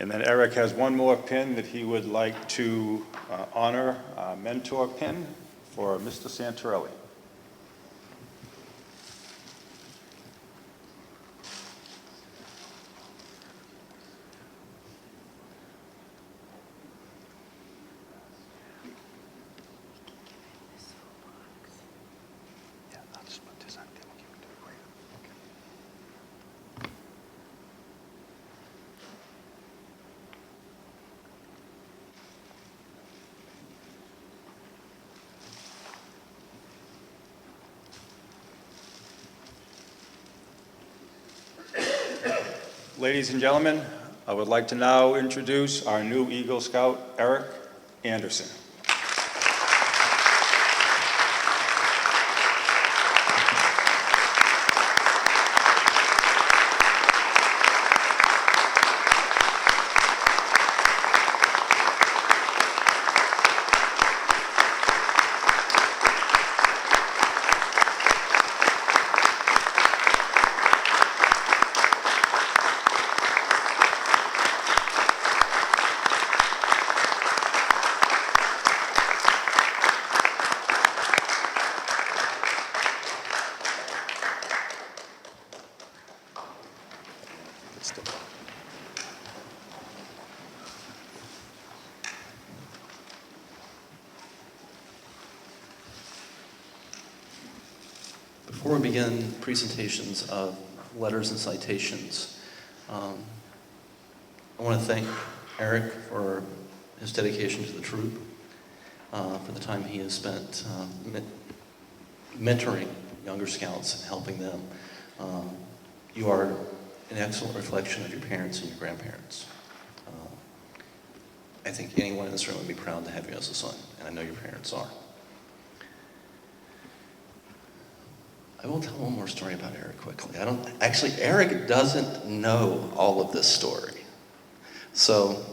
And then Eric has one more pin that he would like to honor, a mentor pin for Mr. Santorelli. Ladies and gentlemen, I would like to now introduce our new Eagle Scout, Eric Anderson. Before we begin presentations of letters and citations, I want to thank Eric for his dedication to the troop, for the time he has spent mentoring younger scouts and helping them. You are an excellent reflection of your parents and your grandparents. I think anyone in this room would be proud to have you as a son, and I know your parents are. I will tell one more story about Eric quickly. Eric doesn't know all of this story. So,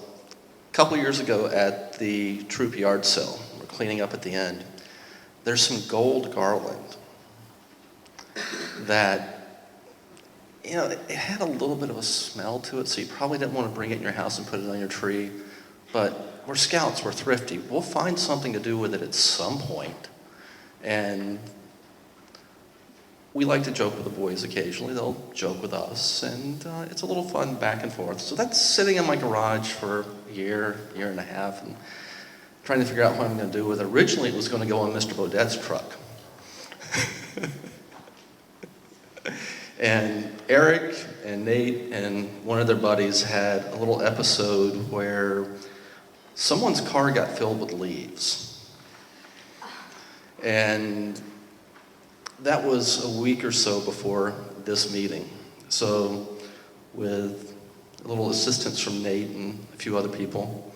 a couple years ago at the troop yard sale, we're cleaning up at the end, there's some gold garland that, you know, it had a little bit of a smell to it, so you probably didn't want to bring it in your house and put it on your tree. But we're scouts, we're thrifty. We'll find something to do with it at some point. And we like to joke with the boys occasionally. They'll joke with us, and it's a little fun back and forth. So that's sitting in my garage for a year and a half, and trying to figure out what I'm going to do with it. Originally, it was going to go on Mr. Burdett's truck. And Eric and Nate and one of their buddies had a little episode where someone's car got filled with leaves. And that was a week or so before this meeting. So with a little assistance from Nate and a few other people,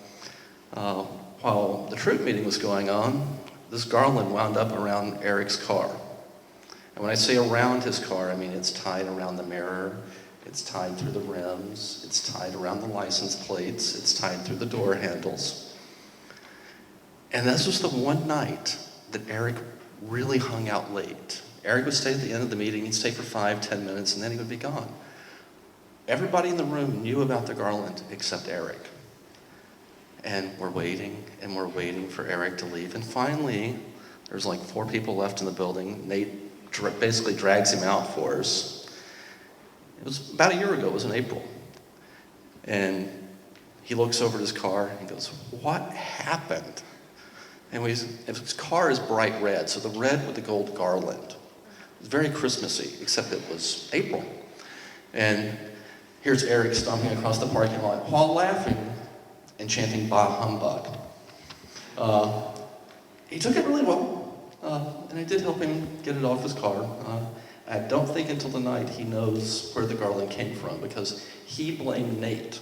while the troop meeting was going on, this garland wound up around Eric's car. And when I say around his car, I mean it's tied around the mirror, it's tied through the rims, it's tied around the license plates, it's tied through the door handles. And this was the one night that Eric really hung out late. Eric would stay at the end of the meeting, he'd stay for 5-10 minutes, and then he would be gone. Everybody in the room knew about the garland except Eric. And we're waiting for Eric to leave. And finally, there's like 4 people left in the building. Nate basically drags him out for us. It was about a year ago, it was in April. And he looks over at his car and goes, "What happened?" And his car is bright red, so the red with the gold garland. It was very Christmassy, except it was April. And here's Eric stomping across the parking lot while laughing and chanting "Bah Humbug." He took it really well. And I did help him get it off his car. I don't think until the night he knows where the garland came from, because he blamed Nate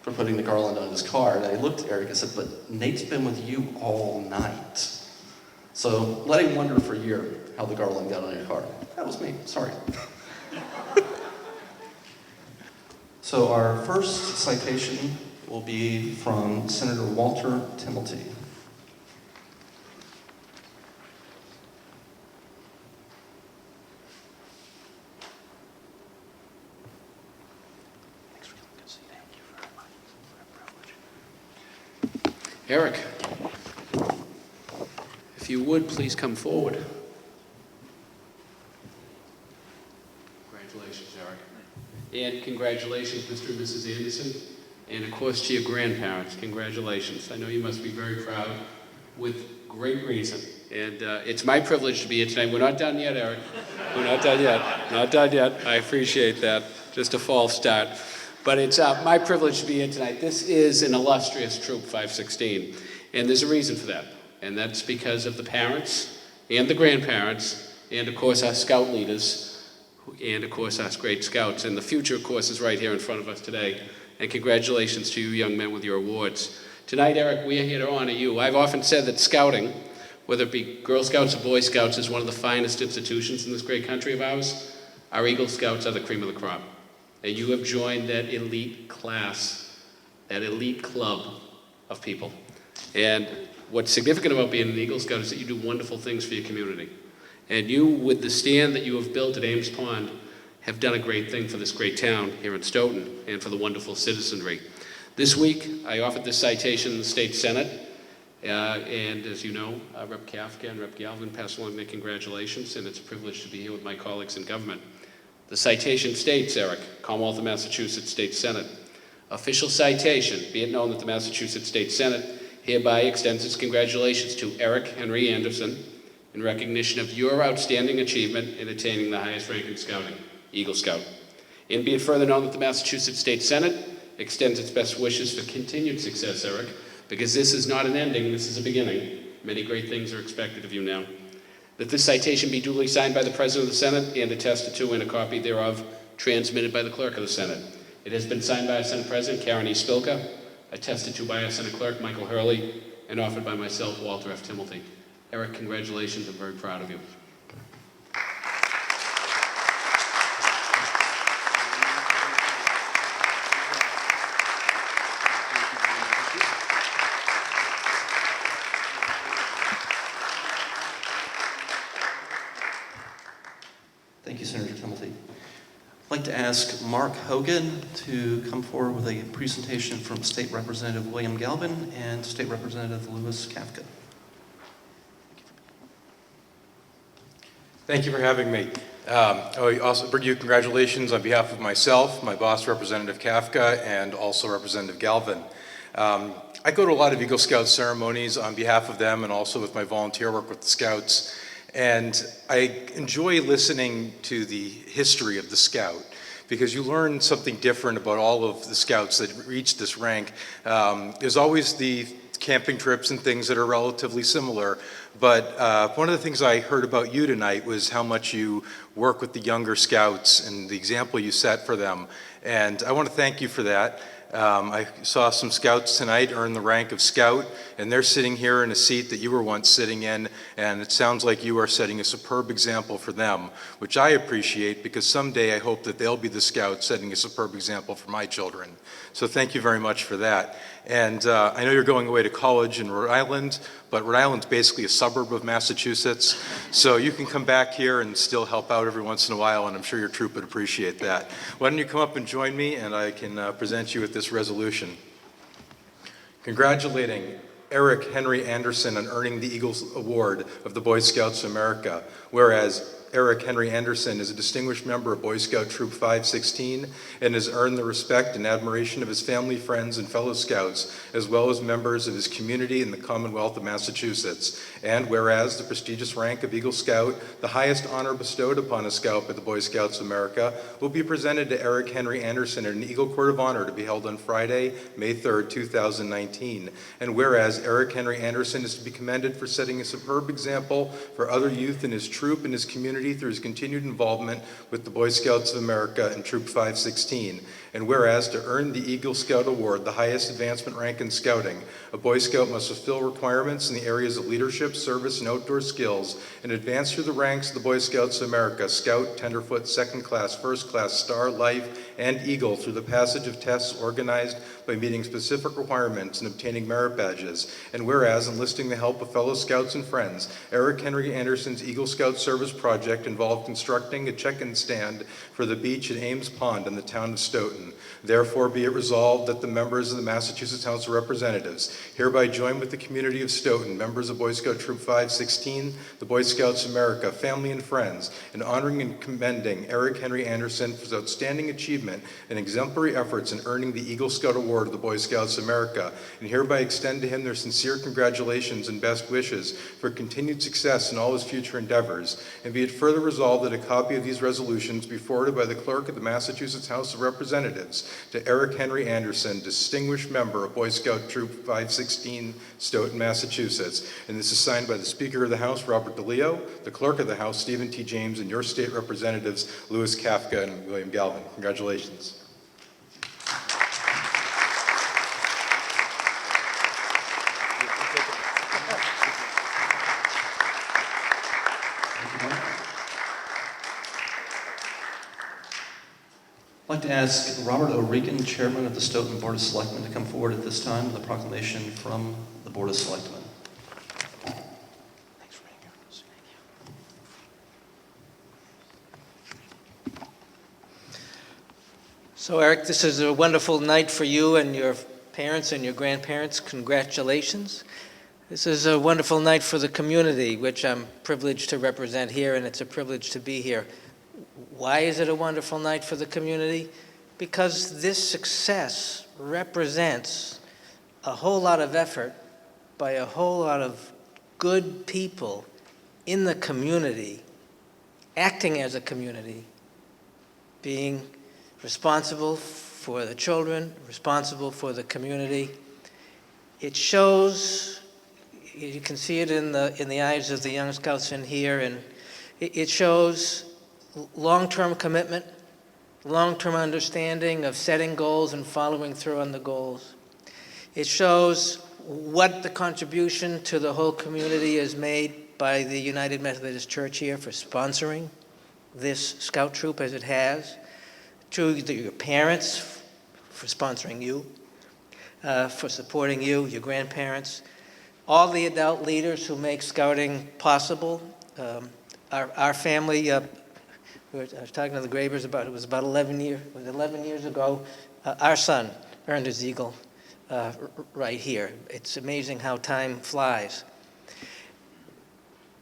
for putting the garland on his car. And I looked at Eric and said, "But Nate's been with you all night. So let him wonder for a year how the garland got on your car." That was me, sorry. So our first citation will be from Senator Walter Timilty. Eric, if you would, please come forward. Congratulations, Eric. And congratulations, Mr. and Mrs. Anderson. And of course, to your grandparents, congratulations. I know you must be very proud, with great reason. And it's my privilege to be here tonight. We're not done yet, Eric. We're not done yet. Not done yet. I appreciate that. Just a false start. But it's my privilege to be here tonight. This is an illustrious Troop 516. And there's a reason for that. And that's because of the parents and the grandparents and, of course, our scout leaders and, of course, our great scouts. And the future, of course, is right here in front of us today. And congratulations to you young men with your awards. Tonight, Eric, we are here to honor you. I've often said that scouting, whether it be Girl Scouts or Boy Scouts, is one of the finest institutions in this great country of ours. Our Eagle Scouts are the cream of the crop. And you have joined that elite class, that elite club of people. And what's significant about being an Eagle Scout is that you do wonderful things for your community. And you, with the stand that you have built at Ames Pond, have done a great thing for this great town here in Stoughton and for the wonderful citizenry. This week, I offered this citation in the State Senate, and as you know, Rep. Kafka and Rep. Galvin passed along their congratulations, and it's a privilege to be here with my colleagues in government. The citation states, Eric, Commonwealth of Massachusetts State Senate. Official citation, be it known that the Massachusetts State Senate hereby extends its congratulations to Erich Henry Anderson in recognition of your outstanding achievement in attaining the highest rank in scouting, Eagle Scout. And be it further known that the Massachusetts State Senate extends its best wishes for continued success, Eric, because this is not an ending, this is a beginning. Many great things are expected of you now. That this citation be duly signed by the President of the Senate and attested to, and a copy thereof transmitted by the Clerk of the Senate. It has been signed by our Senate President, Karen E. Spilka, attested to by our Senate Clerk, Michael Hurley, and offered by myself, Walter F. Timothy. Eric, congratulations. I'm very proud of you. Thank you, Senator Timothy. I'd like to ask Mark Hogan to come forward with a presentation from State Representative William Galvin and State Representative Louis Kafka. Thank you for having me. I also bring you congratulations on behalf of myself, my boss, Representative Kafka, and also Representative Galvin. I go to a lot of Eagle Scout ceremonies on behalf of them and also with my volunteer work with the Scouts. And I enjoy listening to the history of the Scout because you learn something different about all of the Scouts that reach this rank. There's always the camping trips and things that are relatively similar, but one of the things I heard about you tonight was how much you work with the younger Scouts and the example you set for them. And I want to thank you for that. I saw some Scouts tonight earn the rank of Scout, and they're sitting here in a seat that you were once sitting in, and it sounds like you are setting a superb example for them, which I appreciate because someday I hope that they'll be the Scouts setting a superb example for my children. So thank you very much for that. And I know you're going away to college in Rhode Island, but Rhode Island's basically a suburb of Massachusetts, so you can come back here and still help out every once in a while, and I'm sure your troop would appreciate that. Why don't you come up and join me, and I can present you with this resolution. Congratulating Erich Henry Anderson on earning the Eagles Award of the Boy Scouts of America, whereas Erich Henry Anderson is a distinguished member of Boy Scout Troop 516 and has earned the respect and admiration of his family, friends, and fellow Scouts, as well as members of his community in the Commonwealth of Massachusetts. And whereas the prestigious rank of Eagle Scout, the highest honor bestowed upon a Scout by the Boy Scouts of America, will be presented to Erich Henry Anderson in an Eagle Court of Honor to be held on Friday, May 3rd, 2019. And whereas Erich Henry Anderson is to be commended for setting a superb example for other youth in his troop and his community through his continued involvement with the Boy Scouts of America and Troop 516. And whereas to earn the Eagle Scout Award, the highest advancement rank in scouting, a Boy Scout must fulfill requirements in the areas of leadership, service, and outdoor skills, and advance through the ranks of the Boy Scouts of America, Scout, Tenderfoot, Second Class, First Class, Star, Life, and Eagle through the passage of tests organized by meeting specific requirements and obtaining merit badges. And whereas, enlisting the help of fellow Scouts and friends, Eric Henry Anderson's Eagle Scout Service project involved constructing a check-in stand for the beach at Ames Pond in the town of Stoughton. Therefore, be it resolved that the members of the Massachusetts House of Representatives hereby join with the community of Stoughton, members of Boy Scout Troop 516, the Boy Scouts of America, family and friends, in honoring and commending Eric Henry Anderson for his outstanding achievement and exemplary efforts in earning the Eagle Scout Award of the Boy Scouts of America, and hereby extend to him their sincere congratulations and best wishes for continued success in all his future endeavors. And be it further resolved that a copy of these resolutions be forwarded by the clerk of the Massachusetts House of Representatives to Eric Henry Anderson, distinguished member of Boy Scout Troop 516, Stoughton, Massachusetts. And this is signed by the Speaker of the House, Robert DeLeo, the Clerk of the House, Stephen T. James, and your state representatives, Louis Kafka and William Galvin. Congratulations. I'd like to ask Robert Regan, Chairman of the Stoughton Board of Selectmen, to come forward at this time with a proclamation from the Board of Selectmen. So, Eric, this is a wonderful night for you and your parents and your grandparents. Congratulations. This is a wonderful night for the community, which I'm privileged to represent here, and it's a privilege to be here. Why is it a wonderful night for the community? Because this success represents a whole lot of effort by a whole lot of good people in the community, acting as a community, being responsible for the children, responsible for the community. It shows, you can see it in the eyes of the young Scouts in here, and it shows long-term commitment, long-term understanding of setting goals and following through on the goals. It shows what the contribution to the whole community is made by the United Methodist Church here for sponsoring this Scout troop as it has, to your parents for sponsoring you, for supporting you, your grandparents, all the adult leaders who make Scouting possible. Our family, I was talking to the Gravers about, it was about 11 years ago, our son earned his Eagle right here. It's amazing how time flies.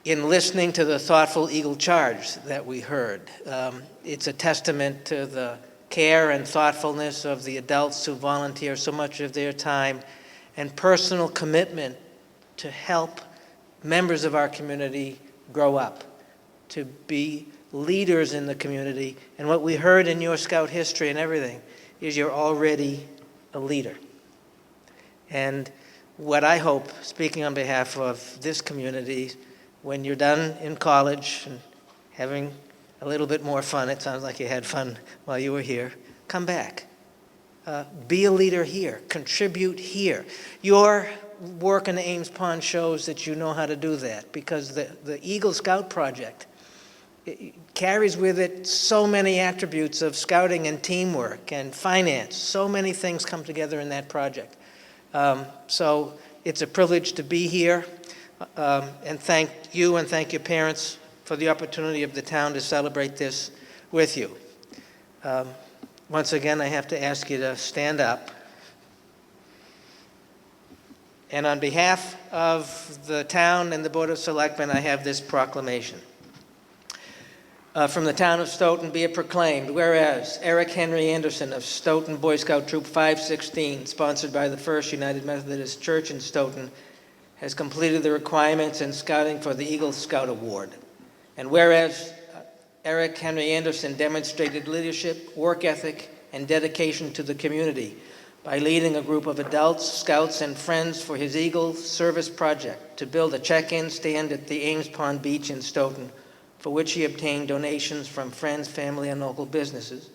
In listening to the thoughtful Eagle charge that we heard, it's a testament to the care and thoughtfulness of the adults who volunteer so much of their time and personal commitment to help members of our community grow up, to be leaders in the community. And what we heard in your Scout history and everything is you're already a leader. And what I hope, speaking on behalf of this community, when you're done in college and having a little bit more fun, it sounds like you had fun while you were here, come back. Be a leader here, contribute here. Your work in the Ames Pond shows that you know how to do that, because the Eagle Scout Project, it carries with it so many attributes of scouting and teamwork and finance. So many things come together in that project. So it's a privilege to be here, and thank you and thank your parents for the opportunity of the town to celebrate this with you. Once again, I have to ask you to stand up. And on behalf of the town and the Board of Selectmen, I have this proclamation. From the town of Stoughton, be it proclaimed, whereas Eric Henry Anderson of Stoughton Boy Scout Troop 516, sponsored by the First United Methodist Church in Stoughton, has completed the requirements in scouting for the Eagle Scout Award. And whereas Eric Henry Anderson demonstrated leadership, work ethic, and dedication to the community by leading a group of adults, scouts, and friends for his Eagle Service Project to build a check-in stand at the Ames Pond Beach in Stoughton, for which he obtained donations from friends, family, and local businesses.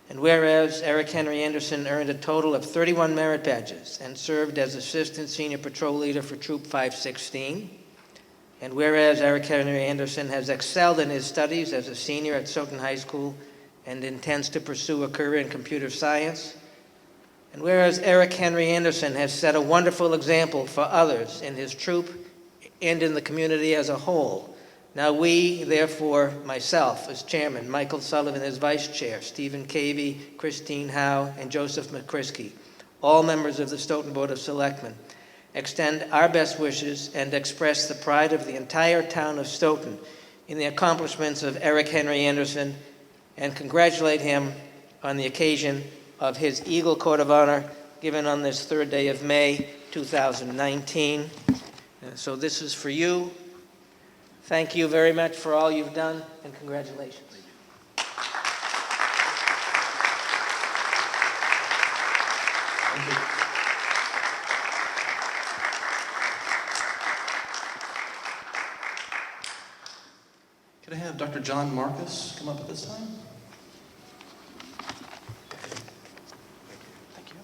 And whereas Eric Henry Anderson earned a total of 31 merit badges and served as Assistant Senior Patrol Leader for Troop 516, and whereas Eric Henry Anderson has excelled in his studies as a senior at Stoughton High School and intends to pursue a career in computer science. And whereas Erich Henry Anderson has set a wonderful example for others in his troop and in the community as a whole, now we, therefore, myself as chairman, Michael Sullivan as vice chair, Stephen Cavey, Christine Howe, and Joseph McCrisky, all members of the Stoughton Board of Selectmen, extend our best wishes and express the pride of the entire town of Stoughton in the accomplishments of Erich Henry Anderson, and congratulate him on the occasion of his Eagle Court of Honor given on this third day of May 2019. So this is for you. Thank you very much for all you've done, and congratulations. Thank you. Could I have Dr. John Marcus come up at this time? Thank you.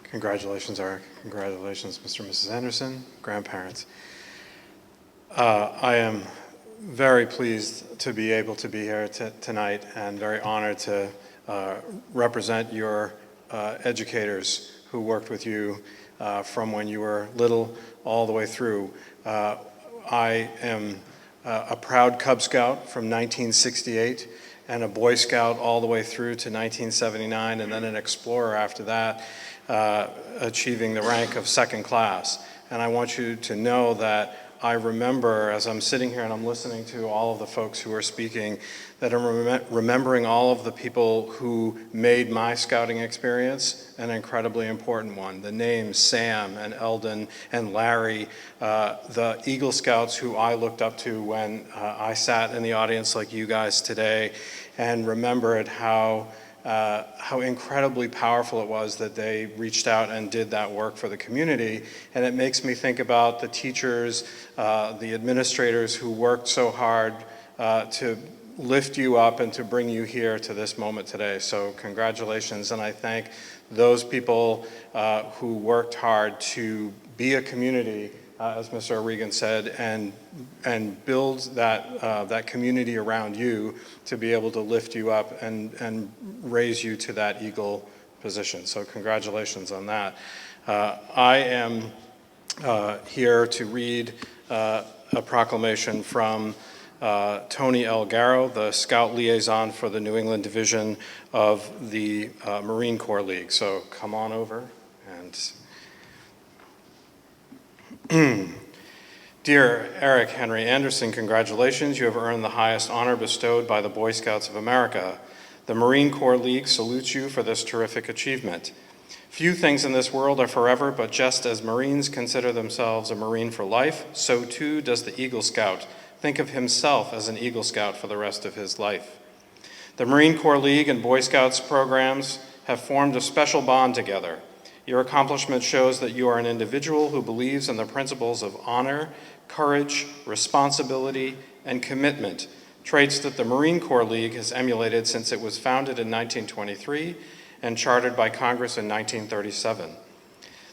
Congratulations, Eric. Congratulations, Mr. and Mrs. Anderson, grandparents. I am very pleased to be able to be here tonight and very honored to represent your educators who worked with you from when you were little all the way through. I am a proud Cub Scout from 1968 and a Boy Scout all the way through to 1979, and then an Explorer after that, achieving the rank of second class. And I want you to know that I remember, as I'm sitting here and I'm listening to all of the folks who are speaking, that I'm remembering all of the people who made my scouting experience an incredibly important one. The names Sam and Eldon and Larry, the Eagle Scouts who I looked up to when I sat in the audience like you guys today, and remembered how incredibly powerful it was that they reached out and did that work for the community. And it makes me think about the teachers, the administrators who worked so hard to lift you up and to bring you here to this moment today. So congratulations, and I thank those people who worked hard to be a community, as Mr. Regan said, and build that community around you to be able to lift you up and raise you to that Eagle position. So congratulations on that. I am here to read a proclamation from Tony Alghero, the Scout Liaison for the New England Division of the Marine Corps League. So come on over and Dear Erich Henry Anderson, congratulations. You have earned the highest honor bestowed by the Boy Scouts of America. The Marine Corps League salutes you for this terrific achievement. Few things in this world are forever, but just as Marines consider themselves a Marine for life, so too does the Eagle Scout think of himself as an Eagle Scout for the rest of his life. The Marine Corps League and Boy Scouts programs have formed a special bond together. Your accomplishment shows that you are an individual who believes in the principles of honor, courage, responsibility, and commitment, traits that the Marine Corps League has emulated since it was founded in 1923 and chartered by Congress in 1937.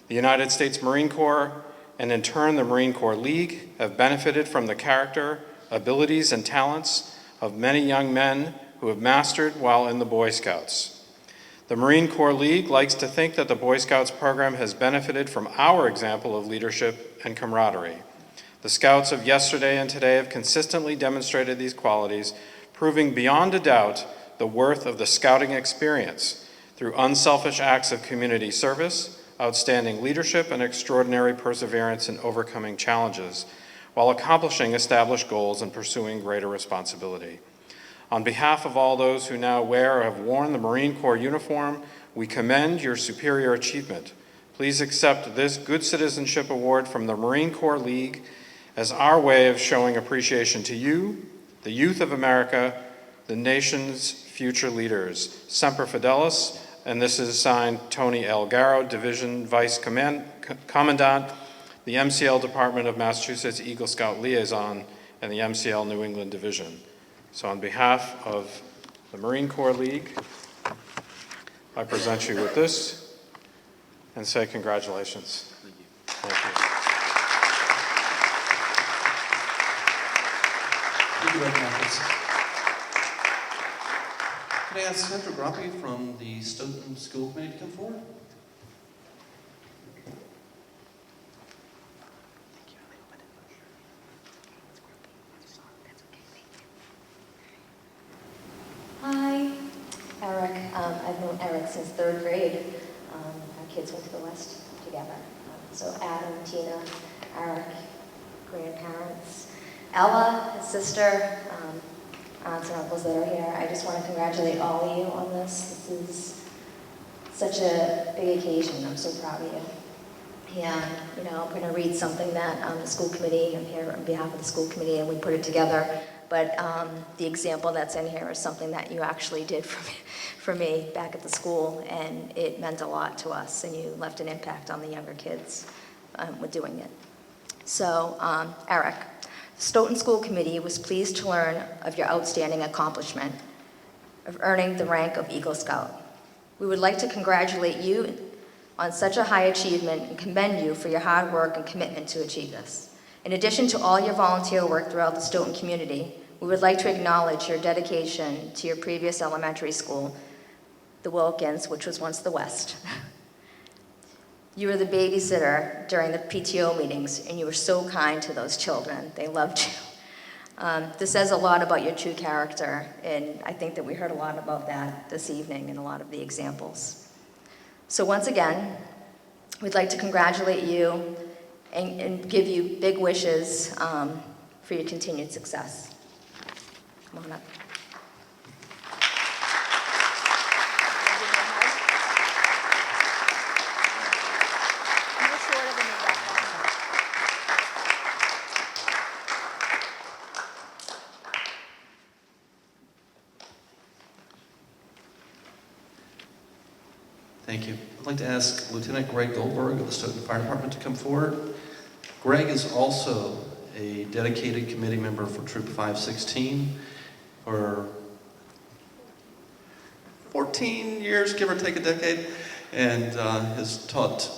The United States Marine Corps, and in turn the Marine Corps League, have benefited from the character, abilities, and talents of many young men who have mastered while in the Boy Scouts. The Marine Corps League likes to think that the Boy Scouts program has benefited from our example of leadership and camaraderie. The Scouts of yesterday and today have consistently demonstrated these qualities, proving beyond a doubt the worth of the scouting experience through unselfish acts of community service, outstanding leadership, and extraordinary perseverance in overcoming challenges, while accomplishing established goals and pursuing greater responsibility. On behalf of all those who now wear or have worn the Marine Corps uniform, we commend your superior achievement. Please accept this Good Citizenship Award from the Marine Corps League as our way of showing appreciation to you, the youth of America, the nation's future leaders. Semper Fidelis, and this is signed Tony Alghero, Division Vice Commandant, the MCL Department of Massachusetts Eagle Scout Liaison, and the MCL New England Division. So on behalf of the Marine Corps League, I present you with this and say congratulations. Thank you. ask Sandra Grappi from the Stoughton School Committee to come forward? Hi, Eric. I've known Eric since 3rd grade. Our kids went to the West together. So Adam, Tina, Eric, grandparents, Ella, his sister, aunts and uncles that are here. I just want to congratulate all of you on this. This is such a big occasion. I'm so proud of you. And, I'm going to read something that the school committee, I'm here on behalf of the school committee, and we put it together. But the example that's in here is something that you actually did for me back at the school, and it meant a lot to us, and you left an impact on the younger kids with doing it. So, Eric, the Stoughton School Committee was pleased to learn of your outstanding accomplishment of earning the rank of Eagle Scout. We would like to congratulate you on such a high achievement and commend you for your hard work and commitment to achieve this. In addition to all your volunteer work throughout the Stoughton community, we would like to acknowledge your dedication to your previous elementary school, the Wilkins, which was once the West. You were the babysitter during the PTO meetings, and you were so kind to those children. They loved you. This says a lot about your true character, and I think that we heard a lot about that this evening in a lot of the examples. So once again, we'd like to congratulate you and give you big wishes for your continued success. Come on up. Thank you. I'd like to ask Lieutenant Greg Goldberg of the Stoughton Fire Department to come forward. Greg is also a dedicated committee member for Troop 516 for 14 years, give or take a decade, and has taught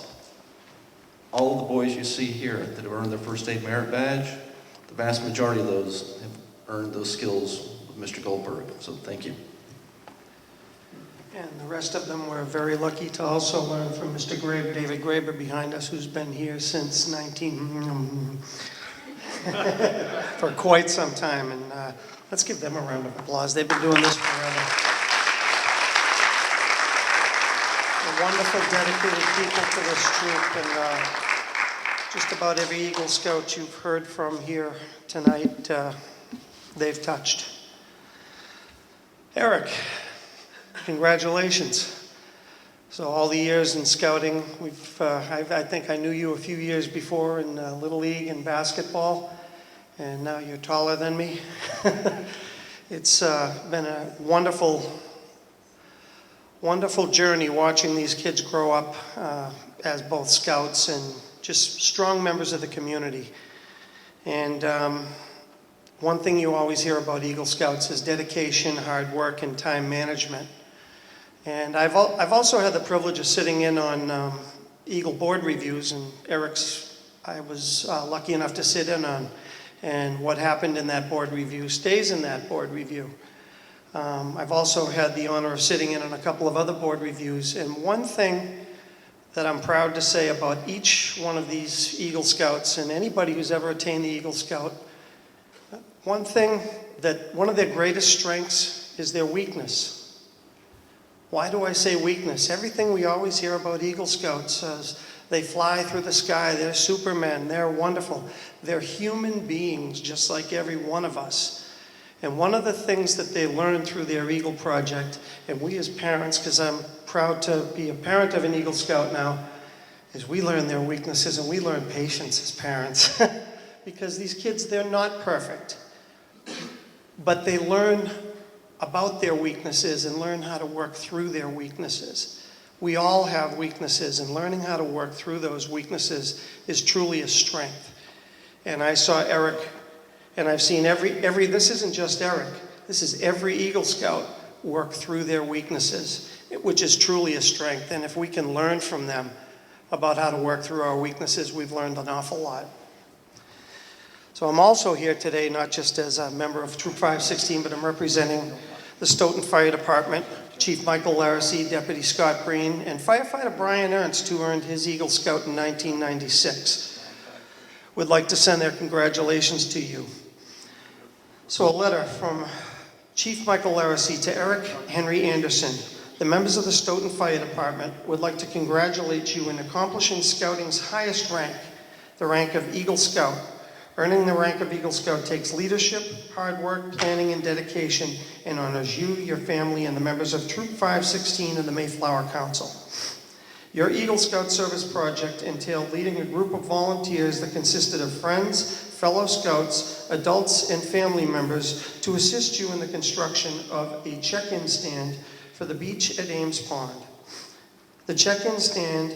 all of the boys you see here that have earned their first aid merit badge. The vast majority of those have earned those skills with Mr. Goldberg, so thank you. And the rest of them were very lucky to also learn from Mr. David Graber behind us, who's been here since for quite some time. And let's give them a round of applause. They've been doing this forever. They're wonderful, dedicated people to this troop. And just about every Eagle Scout you've heard from here tonight, they've touched. Eric. Congratulations. So all the years in scouting, I think I knew you a few years before in Little League and basketball, and now you're taller than me. It's been a wonderful, wonderful journey watching these kids grow up as both scouts and just strong members of the community. And one thing you always hear about Eagle Scouts is dedication, hard work, and time management. And I've also had the privilege of sitting in on Eagle board reviews, and Eric's I was lucky enough to sit in on. And what happened in that board review stays in that board review. I've also had the honor of sitting in on a couple of other board reviews, and one thing that I'm proud to say about each one of these Eagle Scouts and anybody who's ever attained the Eagle Scout, one of their greatest strengths is their weakness. Why do I say weakness? Everything we always hear about Eagle Scouts says they fly through the sky, they're supermen, they're wonderful. They're human beings just like every one of us. And one of the things that they learned through their Eagle Project, and we as parents, because I'm proud to be a parent of an Eagle Scout now, is we learn their weaknesses and we learn patience as parents. Because these kids, they're not perfect. But they learn about their weaknesses and learn how to work through their weaknesses. We all have weaknesses, and learning how to work through those weaknesses is truly a strength. And I saw Eric, and I've seen every this isn't just Eric, this is every Eagle Scout work through their weaknesses, which is truly a strength. And if we can learn from them about how to work through our weaknesses, we've learned an awful lot. So I'm also here today, not just as a member of Troop 516, but I'm representing the Stoughton Fire Department Chief Michael Laracy, Deputy Scott Green, and Firefighter Brian Ernst, who earned his Eagle Scout in 1996. Would like to send their congratulations to you. So a letter from Chief Michael Laracy to Eric Henry Anderson. The members of the Stoughton Fire Department would like to congratulate you in accomplishing Scouting's highest rank, the rank of Eagle Scout. Earning the rank of Eagle Scout takes leadership, hard work, planning, and dedication, and honors you, your family, and the members of Troop 516 and the Mayflower Council. Your Eagle Scout service project entailed leading a group of volunteers that consisted of friends, fellow Scouts, adults, and family members to assist you in the construction of a check-in stand for the beach at Ames Pond. The check-in stand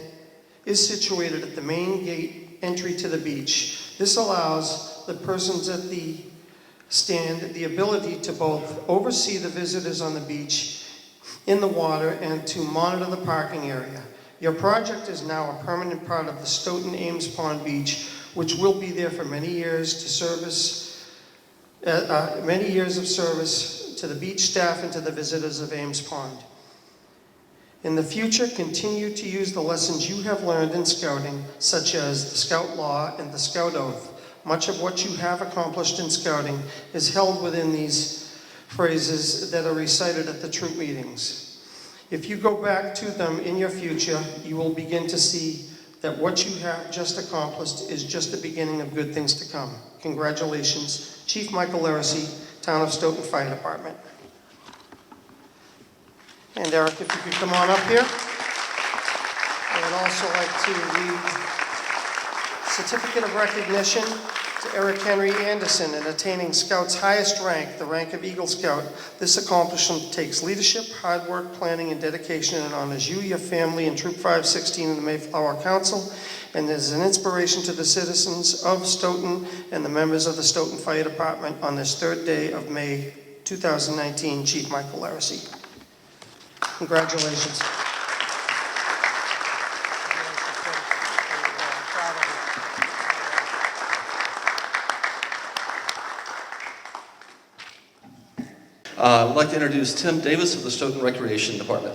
is situated at the main gate entry to the beach. This allows the persons at the stand the ability to both oversee the visitors on the beach, in the water, and to monitor the parking area. Your project is now a permanent part of the Stoughton Ames Pond Beach, which will be there for many years to service, many years of service to the beach staff and to the visitors of Ames Pond. In the future, continue to use the lessons you have learned in Scouting, such as the Scout Law and the Scout Oath. Much of what you have accomplished in Scouting is held within these phrases that are recited at the troop meetings. If you go back to them in your future, you will begin to see that what you have just accomplished is just the beginning of good things to come. Congratulations, Chief Michael Laracy, Town of Stoughton Fire Department. And Eric, if you could come on up here. I would also like to read Certificate of Recognition to Eric Henry Anderson in attaining Scout's highest rank, the rank of Eagle Scout. This accomplishment takes leadership, hard work, planning, and dedication, and honors you, your family, and Troop 516 and the Mayflower Council, and is an inspiration to the citizens of Stoughton and the members of the Stoughton Fire Department on this third day of May 2019, Chief Michael Laracy. Congratulations. I'd like to introduce Tim Davis of the Stoughton Recreation Department.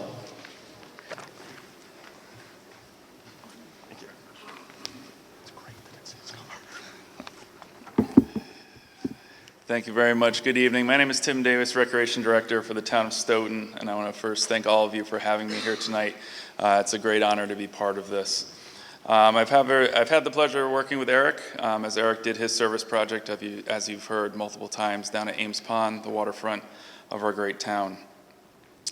Thank you very much. Good evening. My name is Tim Davis, Recreation Director for the Town of Stoughton, and I want to first thank all of you for having me here tonight. It's a great honor to be part of this. I've had the pleasure of working with Eric, as Eric did his service project, as you've heard multiple times, down at Ames Pond, the waterfront of our great town.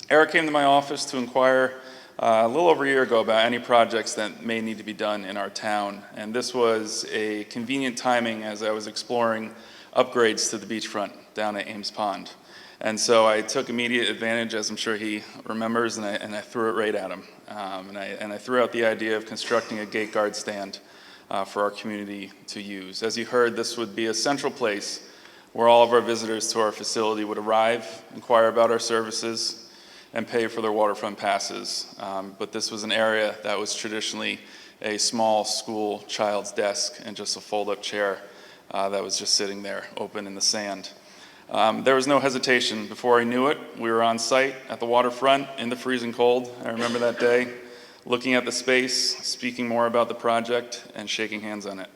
Eric came to my office to inquire a little over a year ago about any projects that may need to be done in our town, and this was a convenient timing as I was exploring upgrades to the beachfront down at Ames Pond. And so I took immediate advantage, as I'm sure he remembers, and I threw it right at him. And I threw out the idea of constructing a gate guard stand for our community to use. As you heard, this would be a central place where all of our visitors to our facility would arrive, inquire about our services, and pay for their waterfront passes. But this was an area that was traditionally a small school child's desk and just a fold-up chair that was just sitting there, open in the sand. There was no hesitation. Before I knew it, we were on site at the waterfront in the freezing cold. I remember that day, looking at the space, speaking more about the project, and shaking hands on it.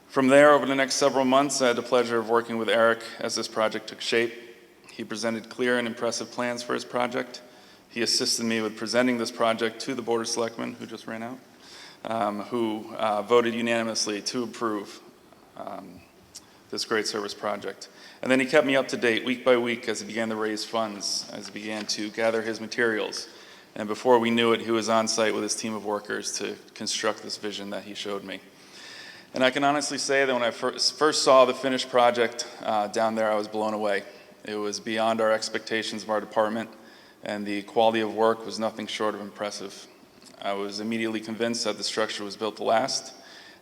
From there, over the next several months, I had the pleasure of working with Eric as this project took shape. He presented clear and impressive plans for his project. He assisted me with presenting this project to the Board of Selectmen, who just ran out, who voted unanimously to approve this great service project. And then he kept me up to date week by week as he began to raise funds, as he began to gather his materials. And before we knew it, he was on site with his team of workers to construct this vision that he showed me. And I can honestly say that when I first saw the finished project down there, I was blown away. It was beyond our expectations of our department, and the quality of work was nothing short of impressive. I was immediately convinced that the structure was built to last,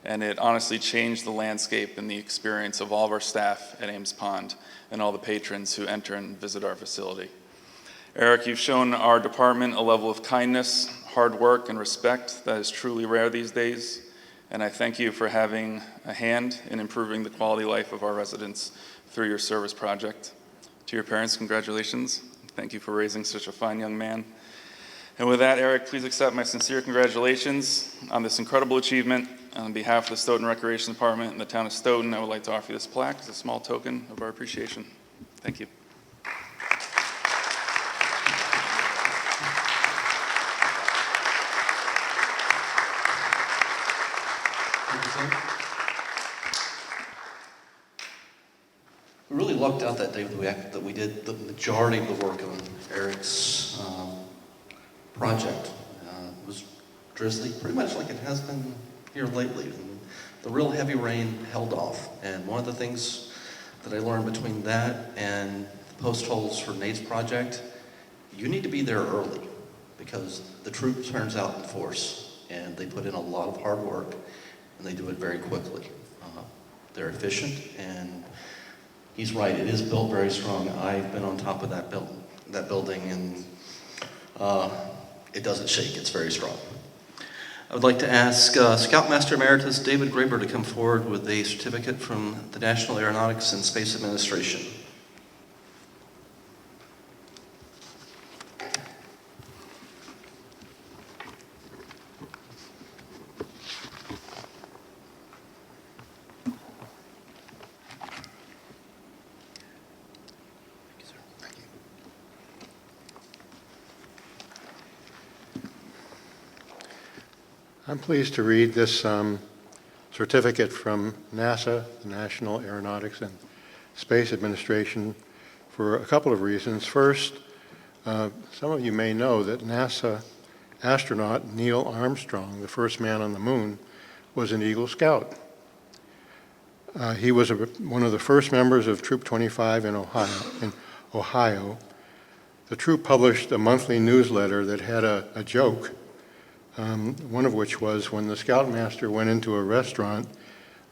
and it honestly changed the landscape and the experience of all of our staff at Ames Pond and all the patrons who enter and visit our facility. Eric, you've shown our department a level of kindness, hard work, and respect that is truly rare these days, and I thank you for having a hand in improving the quality of life of our residents through your service project. To your parents, congratulations. Thank you for raising such a fine young man. And with that, Eric, please accept my sincere congratulations on this incredible achievement. On behalf of the Stoughton Recreation Department and the town of Stoughton, I would like to offer you this plaque as a small token of our appreciation. Thank you. We really lucked out that day that we did the majority of the work on Eric's project. It was drizzly, pretty much like it has been here lately. And the real heavy rain held off. And one of the things that I learned between that and the post holes for Nate's project, you need to be there early because the troop turns out in force and they put in a lot of hard work and they do it very quickly. They're efficient, and he's right, it is built very strong. I've been on top of that building, and it doesn't shake, it's very strong. I would like to ask Scoutmaster Emeritus David Graber to come forward with a certificate from the National Aeronautics and Space Administration. I'm pleased to read this certificate from NASA, the National Aeronautics and Space Administration, for a couple of reasons. First, some of you may know that NASA astronaut Neil Armstrong, the first man on the moon, was an Eagle Scout. He was one of the first members of Troop 25 in Ohio. The troop published a monthly newsletter that had a joke. One of which was when the Scoutmaster went into a restaurant,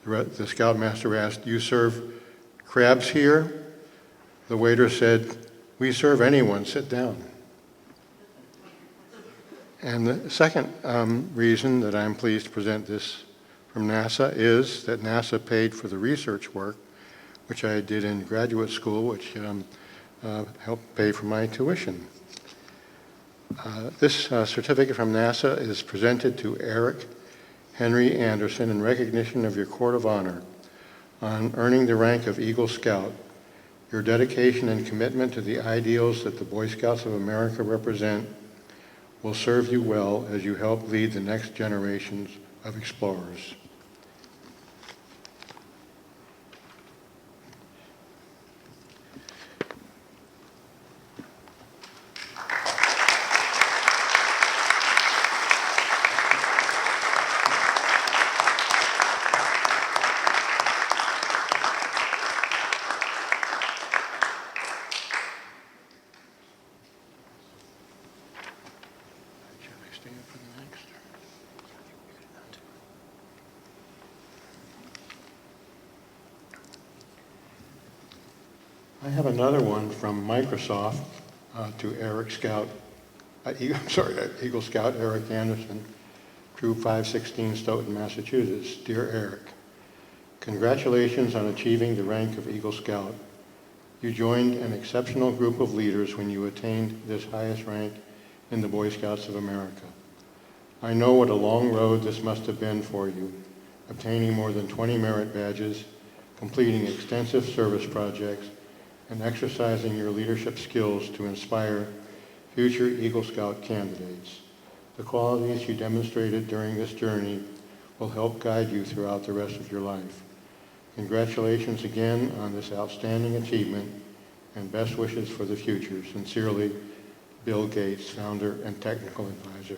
the Scoutmaster asked, "You serve crabs here?" The waiter said, "We serve anyone, sit down." And the second reason that I'm pleased to present this from NASA is that NASA paid for the research work, which I did in graduate school, which helped pay for my tuition. This certificate from NASA is presented to Erich Henry Anderson in recognition of your Court of Honor on earning the rank of Eagle Scout. Your dedication and commitment to the ideals that the Boy Scouts of America represent will serve you well as you help lead the next generations of explorers. I have another one from Microsoft to Eagle Scout Eric Anderson, Troop 516, Stoughton, Massachusetts. Dear Eric, congratulations on achieving the rank of Eagle Scout. You joined an exceptional group of leaders when you attained this highest rank in the Boy Scouts of America. I know what a long road this must have been for you, obtaining more than 20 merit badges, completing extensive service projects, and exercising your leadership skills to inspire future Eagle Scout candidates. The qualities you demonstrated during this journey will help guide you throughout the rest of your life. Congratulations again on this outstanding achievement, and best wishes for the future. Sincerely, Bill Gates, founder and technical advisor.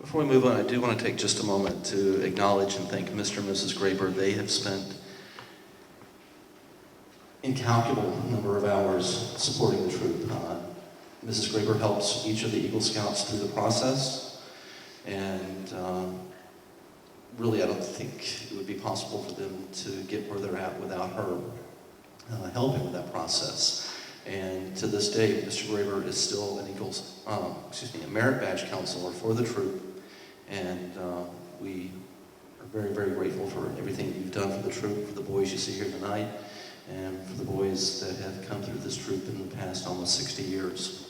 Before we move on, I do want to take just a moment to acknowledge and thank Mr. and Mrs. Graber. They have spent incalculable number of hours supporting the troop. Mrs. Graber helps each of the Eagle Scouts through the process, and really I don't think it would be possible for them to get where they're at without her helping with that process. And to this day, Mr. Graber is still an a merit badge counselor for the troop. And we are very, very grateful for everything you've done for the troop, for the boys you see here tonight, and for the boys that have come through this troop in the past almost 60 years.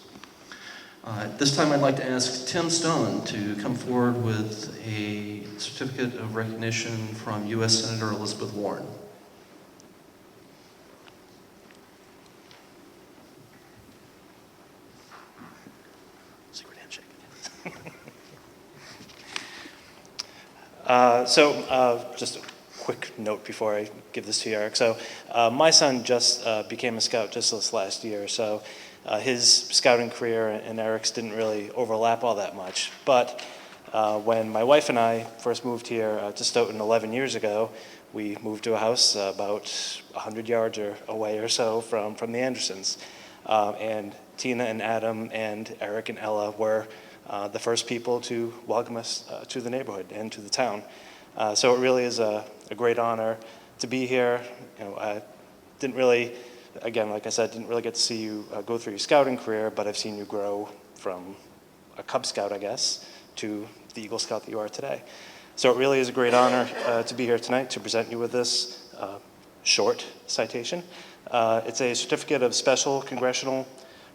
At this time, I'd like to ask Tim Stone to come forward with a certificate of recognition from U.S. Senator Elizabeth Warren. Secret handshake. Just a quick note before I give this to Eric. So my son just became a scout just this last year, so his scouting career and Eric's didn't really overlap all that much. But when my wife and I first moved here to Stoughton 11 years ago, we moved to a house about 100 yards away or so from the Andersons. And Tina and Adam and Eric and Ella were the first people to welcome us to the neighborhood and to the town. So it really is a great honor to be here. You know, I didn't really, again, like I said, didn't really get to see you go through your scouting career, but I've seen you grow from a Cub Scout, I guess, to the Eagle Scout that you are today. So it really is a great honor to be here tonight to present you with this short citation. It's a certificate of special congressional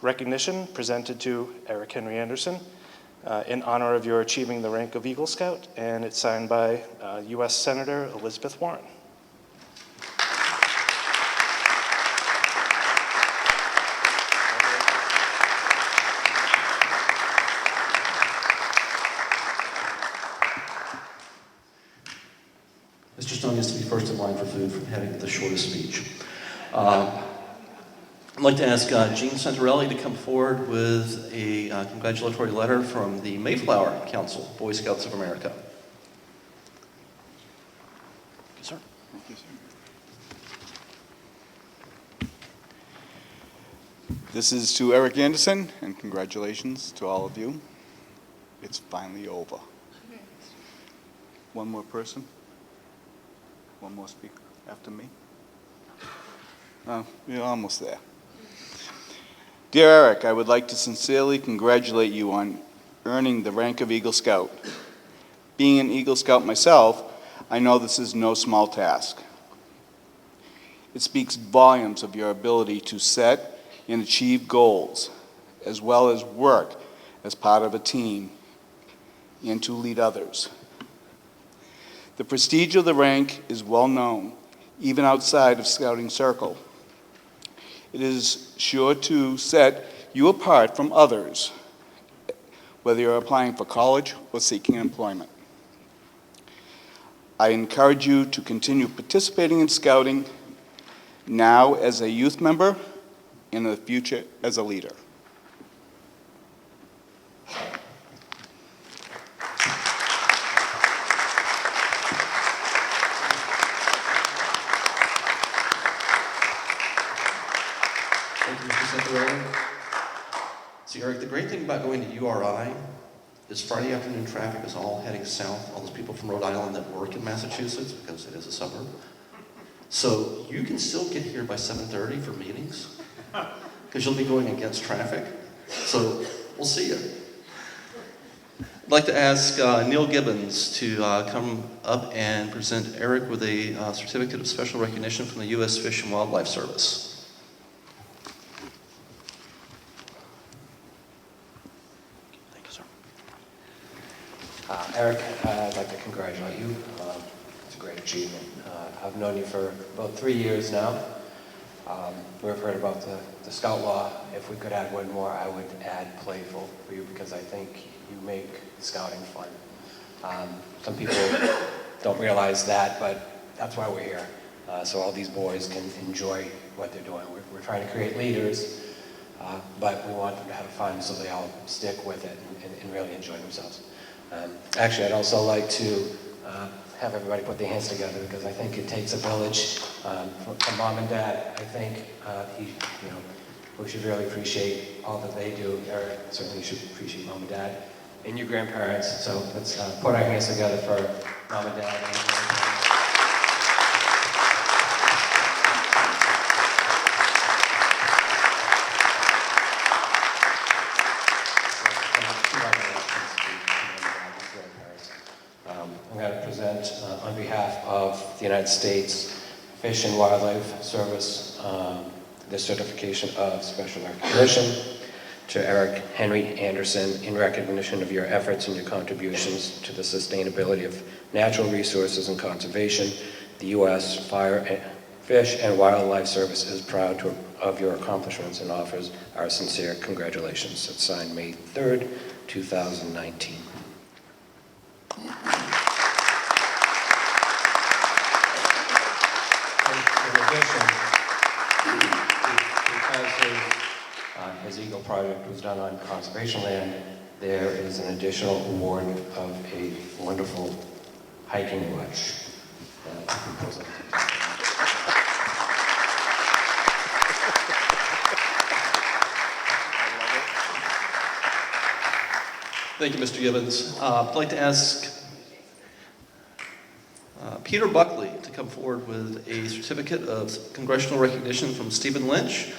recognition presented to Eric Henry Anderson in honor of your achieving the rank of Eagle Scout, and it's signed by U.S. Senator Elizabeth Warren. Mr. Stone used to be first in line for food from having the shortest speech. I'd like to ask Jean Santorelli to come forward with a congratulatory letter from the Mayflower Council, Boy Scouts of America. Yes, sir. Thank you, sir. This is to Eric Anderson, and congratulations to all of you. It's finally over. One more person? One more speaker after me? We're almost there. Dear Eric, I would like to sincerely congratulate you on earning the rank of Eagle Scout. Being an Eagle Scout myself, I know this is no small task. It speaks volumes of your ability to set and achieve goals, as well as work as part of a team and to lead others. The prestige of the rank is well known, even outside of Scouting Circle. It is sure to set you apart from others, whether you're applying for college or seeking employment. I encourage you to continue participating in Scouting, now as a youth member, and in the future as a leader. See, Eric, the great thing about going to URI is Friday afternoon traffic is all heading south. All those people from Rhode Island that work in Massachusetts, because it is a suburb. So you can still get here by 7:30 for meetings, because you'll be going against traffic. So we'll see you. I'd like to ask Neal Gibbons to come up and present Eric with a certificate of special recognition from the U.S. Fish and Wildlife Service. Eric, I'd like to congratulate you. It's a great achievement. I've known you for about 3 years now. We've heard about the Scout Law. If we could add one more, I would add Playful for you, because I think you make Scouting fun. Some people don't realize that, but that's why we're here. So all these boys can enjoy what they're doing. We're trying to create leaders, but we want them to have fun so they all stick with it and really enjoy themselves. Actually, I'd also like to have everybody put their hands together, because I think it takes a village. From Mom and Dad, I think we should really appreciate all that they do. Eric certainly should appreciate Mom and Dad and your grandparents. So let's put our hands together for Mom and Dad. behalf of the United States Fish and Wildlife Service, the certification of special recognition to Eric Henry Anderson in recognition of your efforts and your contributions to the sustainability of natural resources and conservation. The U.S. Fish and Wildlife Service is proud of your accomplishments and offers our sincere congratulations. It's signed May 3rd, 2019. In addition, because his Eagle project was done on conservation land, there is an additional award of a wonderful hiking watch. Thank you, Mr. Gibbons. I'd like to ask Peter Buckley to come forward with a certificate of congressional recognition from Stephen Lynch,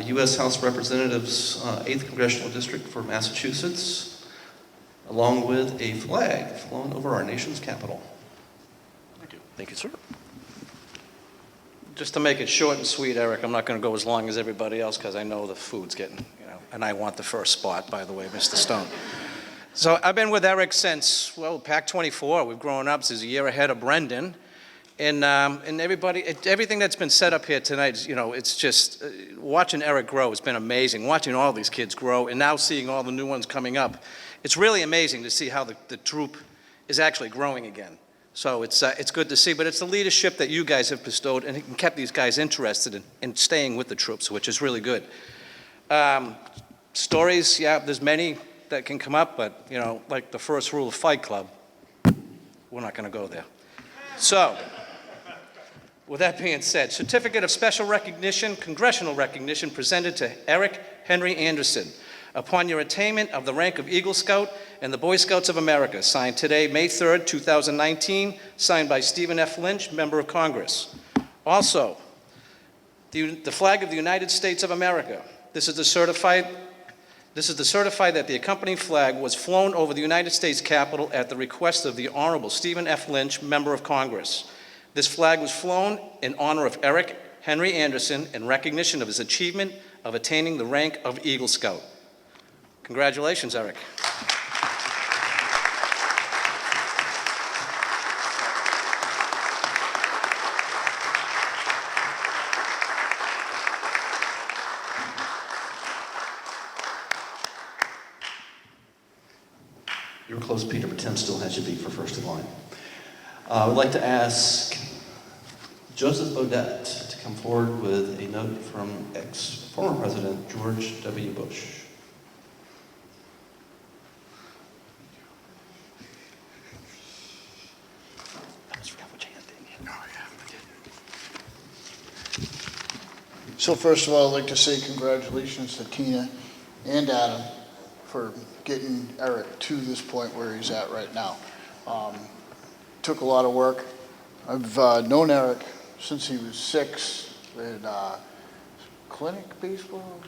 U.S. House Representative's 8th Congressional District for Massachusetts, along with a flag flown over our nation's capital. Thank you, sir. Just to make it short and sweet, Eric, I'm not going to go as long as everybody else because I know the food's getting, and I want the first spot, by the way, Mr. Stone. So I've been with Eric since, well, Pack 24. We've grown up. He's a year ahead of Brendan. And everything that's been set up here tonight, it's just, watching Eric grow has been amazing. Watching all these kids grow and now seeing all the new ones coming up. It's really amazing to see how the troop is actually growing again. So it's good to see, but it's the leadership that you guys have bestowed and kept these guys interested in staying with the troops, which is really good. Stories, yeah, there's many that can come up, but, like the first rule of Fight Club, we're not going to go there. So, with that being said, certificate of special recognition, congressional recognition presented to Eric Henry Anderson upon your attainment of the rank of Eagle Scout and the Boy Scouts of America, signed today, May 3rd, 2019, signed by Stephen F. Lynch, Member of Congress. Also, the flag of the United States of America. This is the certified that the accompanying flag was flown over the United States Capitol at the request of the Honorable Stephen F. Lynch, Member of Congress. This flag was flown in honor of Eric Henry Anderson in recognition of his achievement of attaining the rank of Eagle Scout. Congratulations, Eric. You were close, Peter, but Tim still has you beat for first in line. I would like to ask Joseph Burdett to come forward with a note from former President George W. Bush. So first of all, I'd like to say congratulations to Tina and Adam for getting Eric to this point where he's at right now. Took a lot of work. I've known Eric since he was 6 in clinic baseball,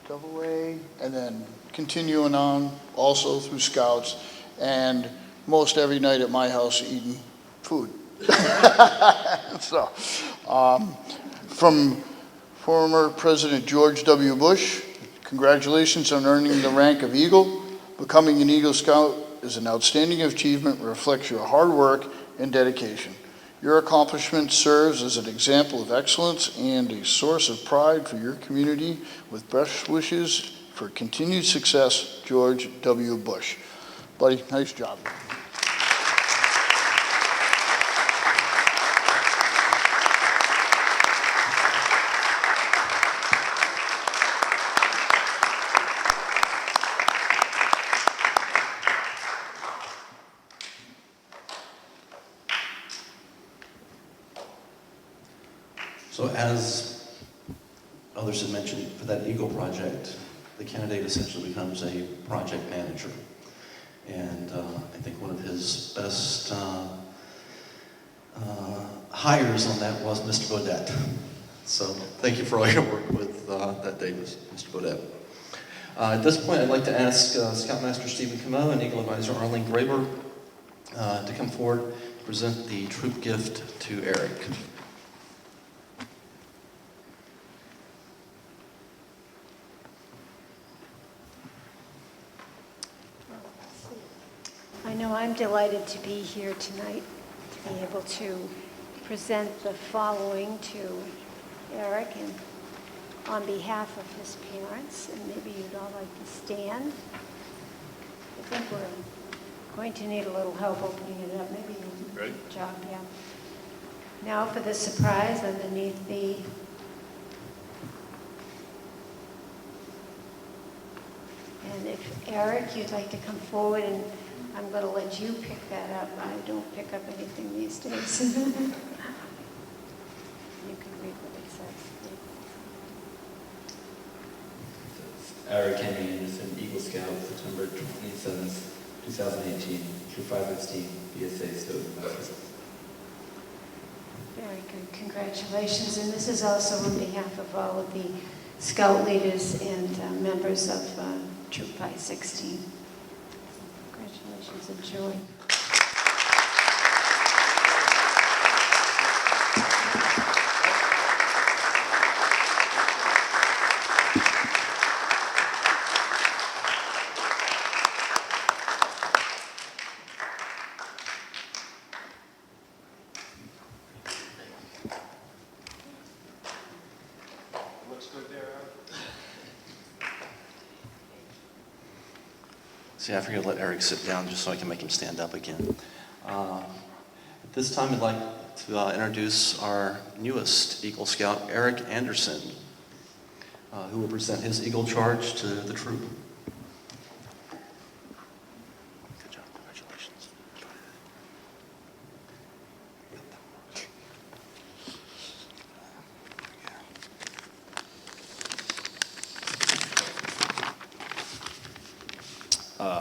AA, and then continuing on also through Scouts, and most every night at my house eating food. So, from former President George W. Bush, congratulations on earning the rank of Eagle. Becoming an Eagle Scout is an outstanding achievement and reflects your hard work and dedication. Your accomplishment serves as an example of excellence and a source of pride for your community. With best wishes for continued success, George W. Bush. Buddy, nice job. So as others have mentioned, for that Eagle project, the candidate essentially becomes a project manager. And I think one of his best hires on that was Mr. Burdett. So thank you for all your work with that day, Mr. Burdett. At this point, I'd like to ask Scoutmaster Stephen Kuhmo and Eagle Advisor Arlene Graber to come forward present the troop gift to Erik. I know I'm delighted to be here tonight, to be able to present the following to Erik and on behalf of his parents, and maybe you'd all like to stand. I think we're going to need a little help opening it up. Maybe you Ready? Good job, yeah. Now for the surprise underneath the and if Erik, you'd like to come forward, and I'm going to let you pick that up. I don't pick up anything these days. You can read what it says. Erik Henry Anderson, Eagle Scout, September 27th, 2018, Troop 516, BSA, Stoughton, Massachusetts. Very good. Congratulations. And this is also on behalf of all of the Scout leaders and members of Troop 516. Congratulations. Enjoy. See, I forgot to let Erik sit down just so I can make him stand up again. At this time, I'd like to introduce our newest Eagle Scout, Erik Anderson, who will present his Eagle Charge to the troop. Good job, congratulations.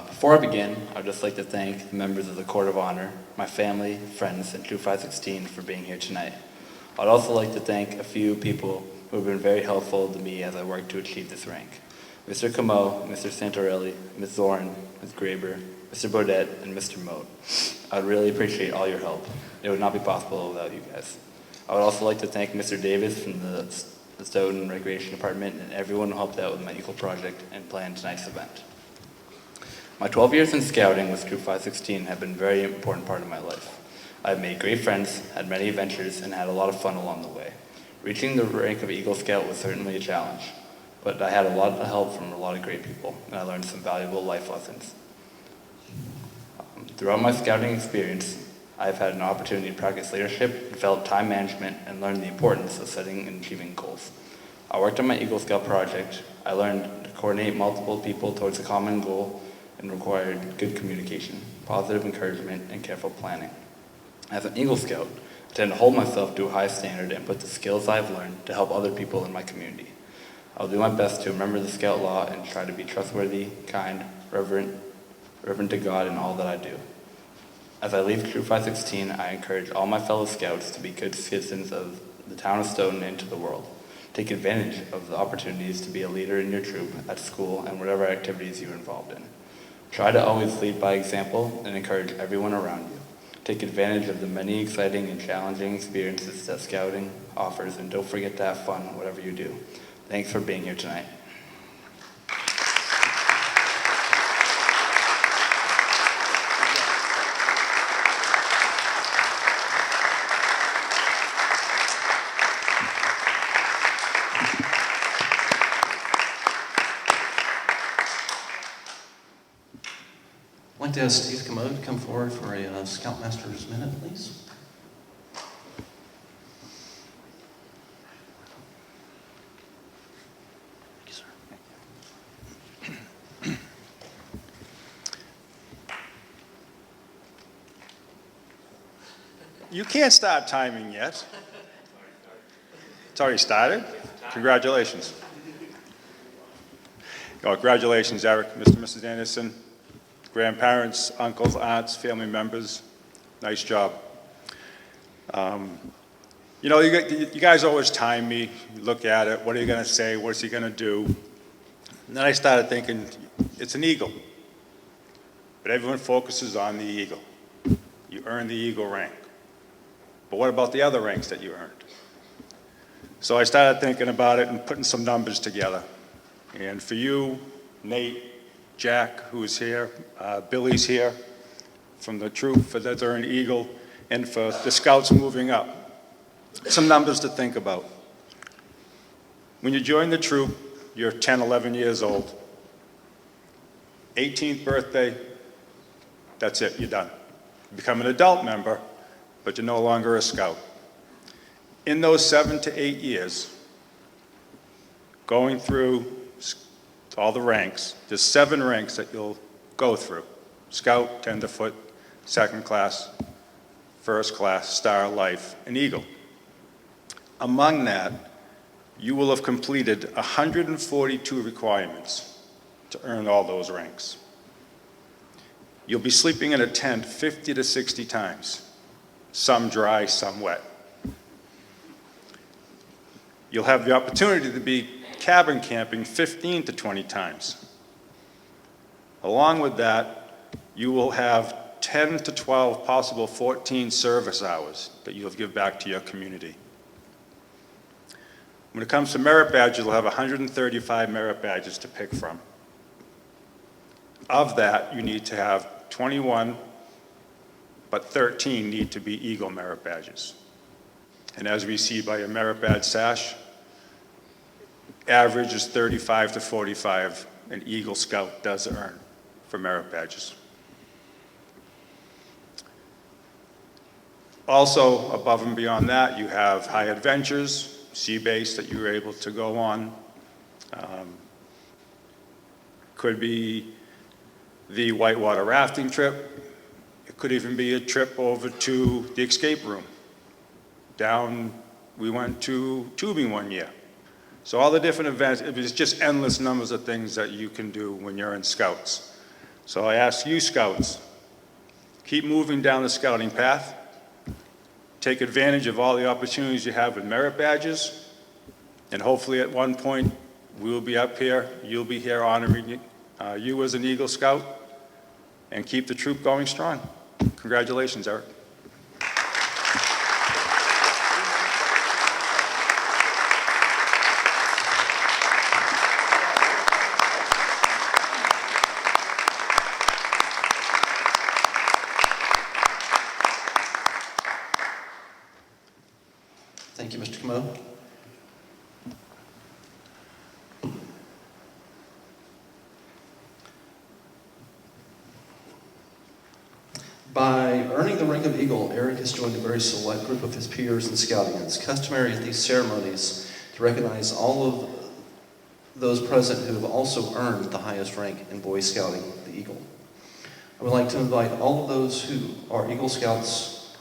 Before I begin, I'd just like to thank the members of the Court of Honor, my family, friends, and Troop 516 for being here tonight. I'd also like to thank a few people who have been very helpful to me as I work to achieve this rank. Mr. Kuhmo, Mr. Santorelli, Ms. Zorn, Ms. Graber, Mr. Burdett, and Mr. Moat. I would really appreciate all your help. It would not be possible without you guys. I would also like to thank Mr. Davis from the Stoughton Recreation Department and everyone who helped out with my Eagle project and planned tonight's event. My 12 years in scouting with Troop 516 have been a very important part of my life. I've made great friends, had many adventures, and had a lot of fun along the way. Reaching the rank of Eagle Scout was certainly a challenge, but I had a lot of help from a lot of great people, and I learned some valuable life lessons. Throughout my scouting experience, I've had an opportunity to practice leadership, develop time management, and learn the importance of setting and achieving goals. I worked on my Eagle Scout project. I learned to coordinate multiple people towards a common goal and required good communication, positive encouragement, and careful planning. As an Eagle Scout, I tend to hold myself to a high standard and put the skills I've learned to help other people in my community. I'll do my best to remember the Scout law and try to be trustworthy, kind, reverent to God in all that I do. As I leave Troop 516, I encourage all my fellow Scouts to be good citizens of the town of Stoughton and to the world. Take advantage of the opportunities to be a leader in your troop, at school, and whatever activities you're involved in. Try to always lead by example and encourage everyone around you. Take advantage of the many exciting and challenging experiences that Scouting offers, and don't forget to have fun whatever you do. Thanks for being here tonight. I'd like to ask Steve Kuhmo to come forward for a Scoutmaster's Minute, please. Thank you, sir. You can't start timing yet. It's already started? Congratulations. Congratulations, Erik, Mr. and Mrs. Anderson, grandparents, uncles, aunts, family members. Nice job. You know, you guys always time me. You look at it. What are you going to say? What's he going to do? And then I started thinking, it's an eagle. But everyone focuses on the eagle. You earned the Eagle rank. But what about the other ranks that you earned? So I started thinking about it and putting some numbers together. And for you, Nate, Jack, who's here, Billy's here, from the troop for that earned Eagle, and for the Scouts moving up. Some numbers to think about. When you join the troop, you're 10, 11 years old. 18th birthday, that's it, you're done. You become an adult member, but you're no longer a Scout. In those 7 to 8 years, going through all the ranks, there's 7 ranks that you'll go through. Scout, Tenderfoot, Second Class, First Class, Star, Life, and Eagle. Among that, you will have completed 142 requirements to earn all those ranks. You'll be sleeping in a tent 50 to 60 times, some dry, some wet. You'll have the opportunity to be cabin camping 15 to 20 times. Along with that, you will have 10 to 12, possible 14 service hours that you'll give back to your community. When it comes to merit badges, you'll have 135 merit badges to pick from. Of that, you need to have 21, but 13 need to be Eagle merit badges. And as we see by your merit badge sash, average is 35 to 45 an Eagle Scout does earn for merit badges. Also, above and beyond that, you have high adventures, sea base that you were able to go on. Could be the whitewater rafting trip. It could even be a trip over to the escape room. Down, we went to tubing one year. So all the different events, it was just endless numbers of things that you can do when you're in Scouts. So I ask you Scouts, keep moving down the scouting path. Take advantage of all the opportunities you have with merit badges, and hopefully at one point we'll be up here, you'll be here honoring you as an Eagle Scout, and keep the troop going strong. Congratulations, Eric. Thank you, Mr. Kuhmo. By earning the rank of Eagle, Eric has joined a very select group of his peers in scouting. It's customary at these ceremonies to recognize all of those present who have also earned the highest rank in Boy Scouting, the Eagle. I would like to invite all of those who are Eagle Scouts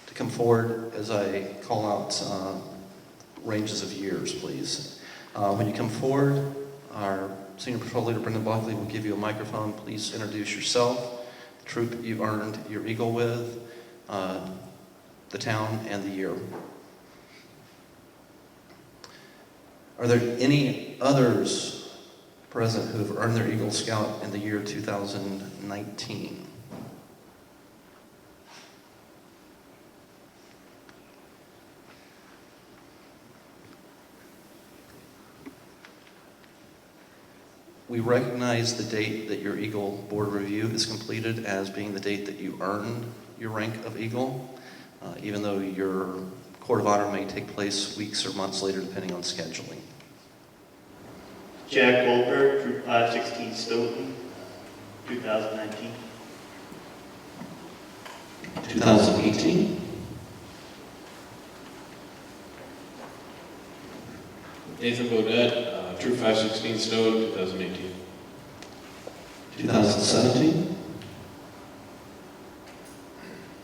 to come forward as I call out ranges of years, please. When you come forward, our Senior Patrol Leader Brendan Buckley will give you a microphone. Please introduce yourself, the troop you earned your Eagle with, the town, and the year. Are there any others present who have earned their Eagle Scout in the year 2019? We recognize the date that your Eagle Board Review is completed as being the date that you earned your rank of Eagle, even though your Court of Honor may take place weeks or months later depending on scheduling. Jack Goldberg, Troop 516 Stoughton, 2019. 2018. Nathan Burdett, Troop 516 Stoughton, 2018. 2017.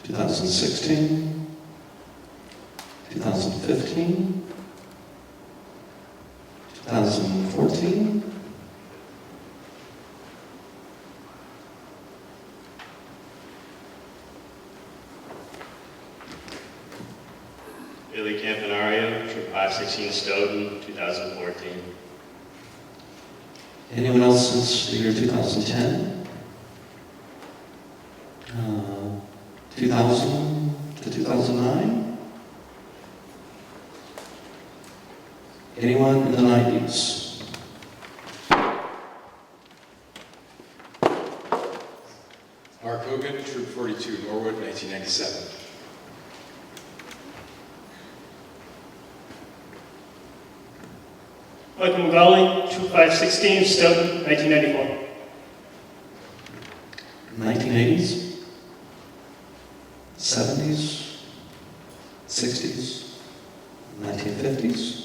2016. 2015. 2014. Billy Campanario, Troop 516 Stoughton, 2014. Anyone else since the year 2010? 2000 to 2009? Anyone in the 90s? Mark Hogan, Troop 42, Norwood, 1997. Michael Magali, Troop 516, Stoughton, 1994. 1980s? 70s? 60s? 1950s?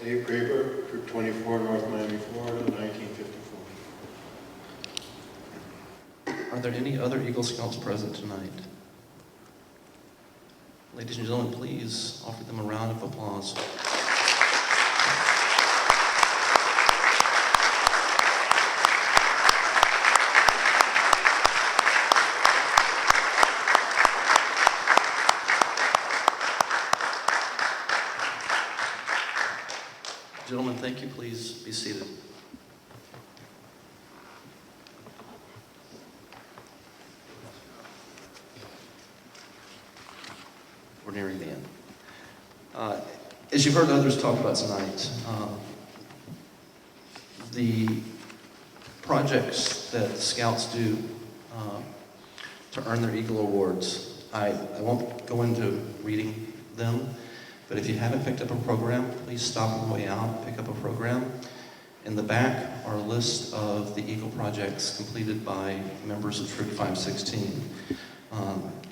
Dave Graber, Troop 24, North Miami, Florida, 1954. Are there any other Eagle Scouts present tonight? Ladies and gentlemen, please offer them a round of applause. Gentlemen, thank you. Please be seated. We're nearing the end. As you've heard others talk about tonight, the projects that Scouts do to earn their Eagle Awards, I won't go into reading them, but if you haven't picked up a program, please stop on the way out, pick up a program. In the back are a list of the Eagle projects completed by members of Troop 516.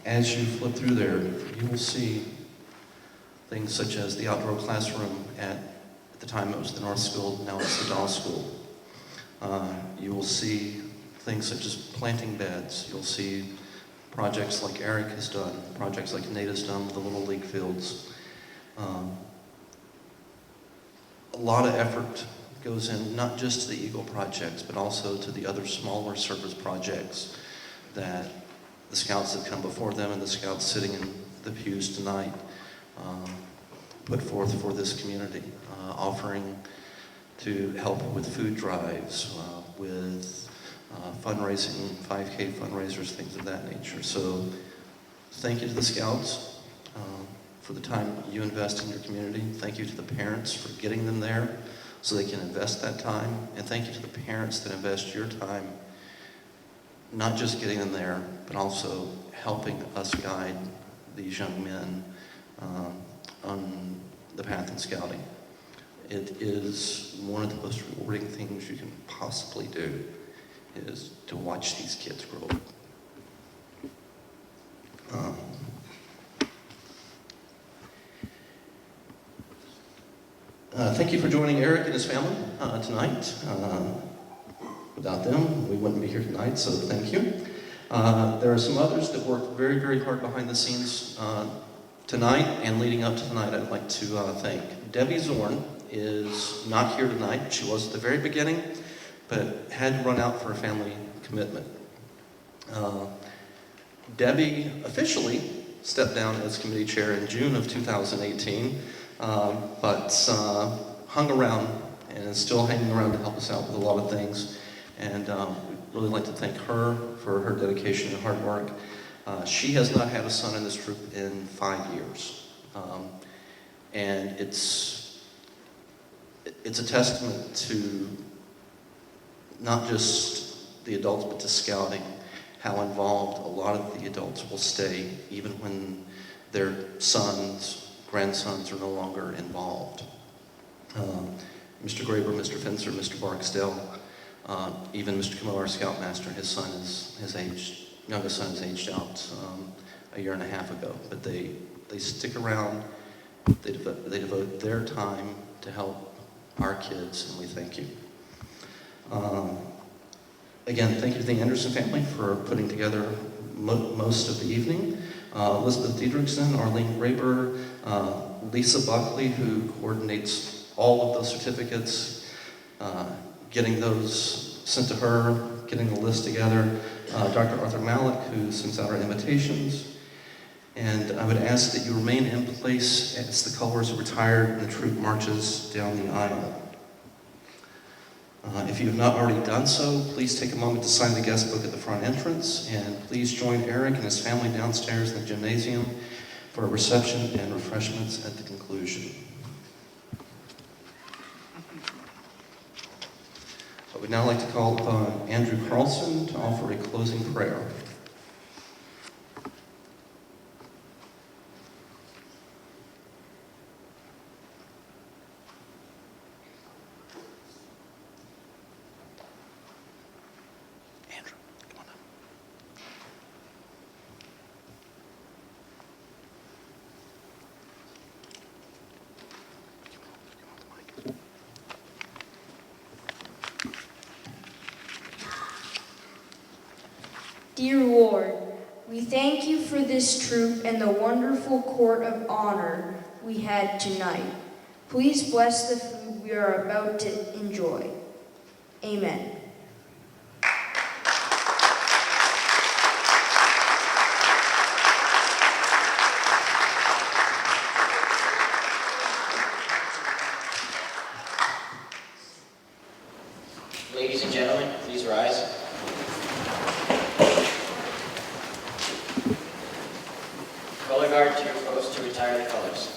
As you flip through there, you will see things such as the outdoor classroom at the time it was the North School, now it's the Dahl School. You will see things such as planting beds. You'll see projects like Erich has done, projects like Nate has done with the Little League fields. A lot of effort goes in not just to the Eagle projects, but also to the other smaller service projects that the Scouts that come before them and the Scouts sitting in the pews tonight put forth for this community, offering to help with food drives, with fundraising, 5K fundraisers, things of that nature. So thank you to the Scouts for the time you invest in your community. Thank you to the parents for getting them there so they can invest that time. And thank you to the parents that invest your time, not just getting them there, but also helping us guide these young men on the path in scouting. It is one of the most rewarding things you can possibly do, is to watch these kids grow up. Thank you for joining Eric and his family tonight. Without them, we wouldn't be here tonight, so thank you. There are some others that worked very, very hard behind the scenes tonight and leading up to tonight. I'd like to thank Debbie Zorn is not here tonight. She was at the very beginning, but had to run out for a family commitment. Debbie officially stepped down as committee chair in June of 2018, but hung around and is still hanging around to help us out with a lot of things. And we'd really like to thank her for her dedication and hard work. She has not had a son in this troop in 5 years. And it's a testament to not just the adults, but to scouting, how involved a lot of the adults will stay, even when their sons, grandsons are no longer involved. Mr. Graber, Mr. Finzer, Mr. Barksdale, even Mr. Kuhmo, our scoutmaster, his son is aged, youngest son is aged out a year and a half ago. But they stick around, they devote their time to help our kids, and we thank you. Again, thank you to the Anderson family for putting together most of the evening. Elizabeth Diedrichsen, Arlene Graber, Lisa Buckley, who coordinates all of those certificates, getting those sent to her, getting the list together. Dr. Arthur Malik, who sends out our invitations. And I would ask that you remain in place as the colors are retired and the troop marches down the aisle. If you have not already done so, please take a moment to sign the guest book at the front entrance, and please join Eric and his family downstairs in the gymnasium for a reception and refreshments at the conclusion. I would now like to call upon Andrew Carlson to offer a closing prayer. Dear Lord, we thank you for this troop and the wonderful court of honor we had tonight. Please bless the food we are about to enjoy. Amen. Ladies and gentlemen, please rise. Color guard to your post to retire the colors.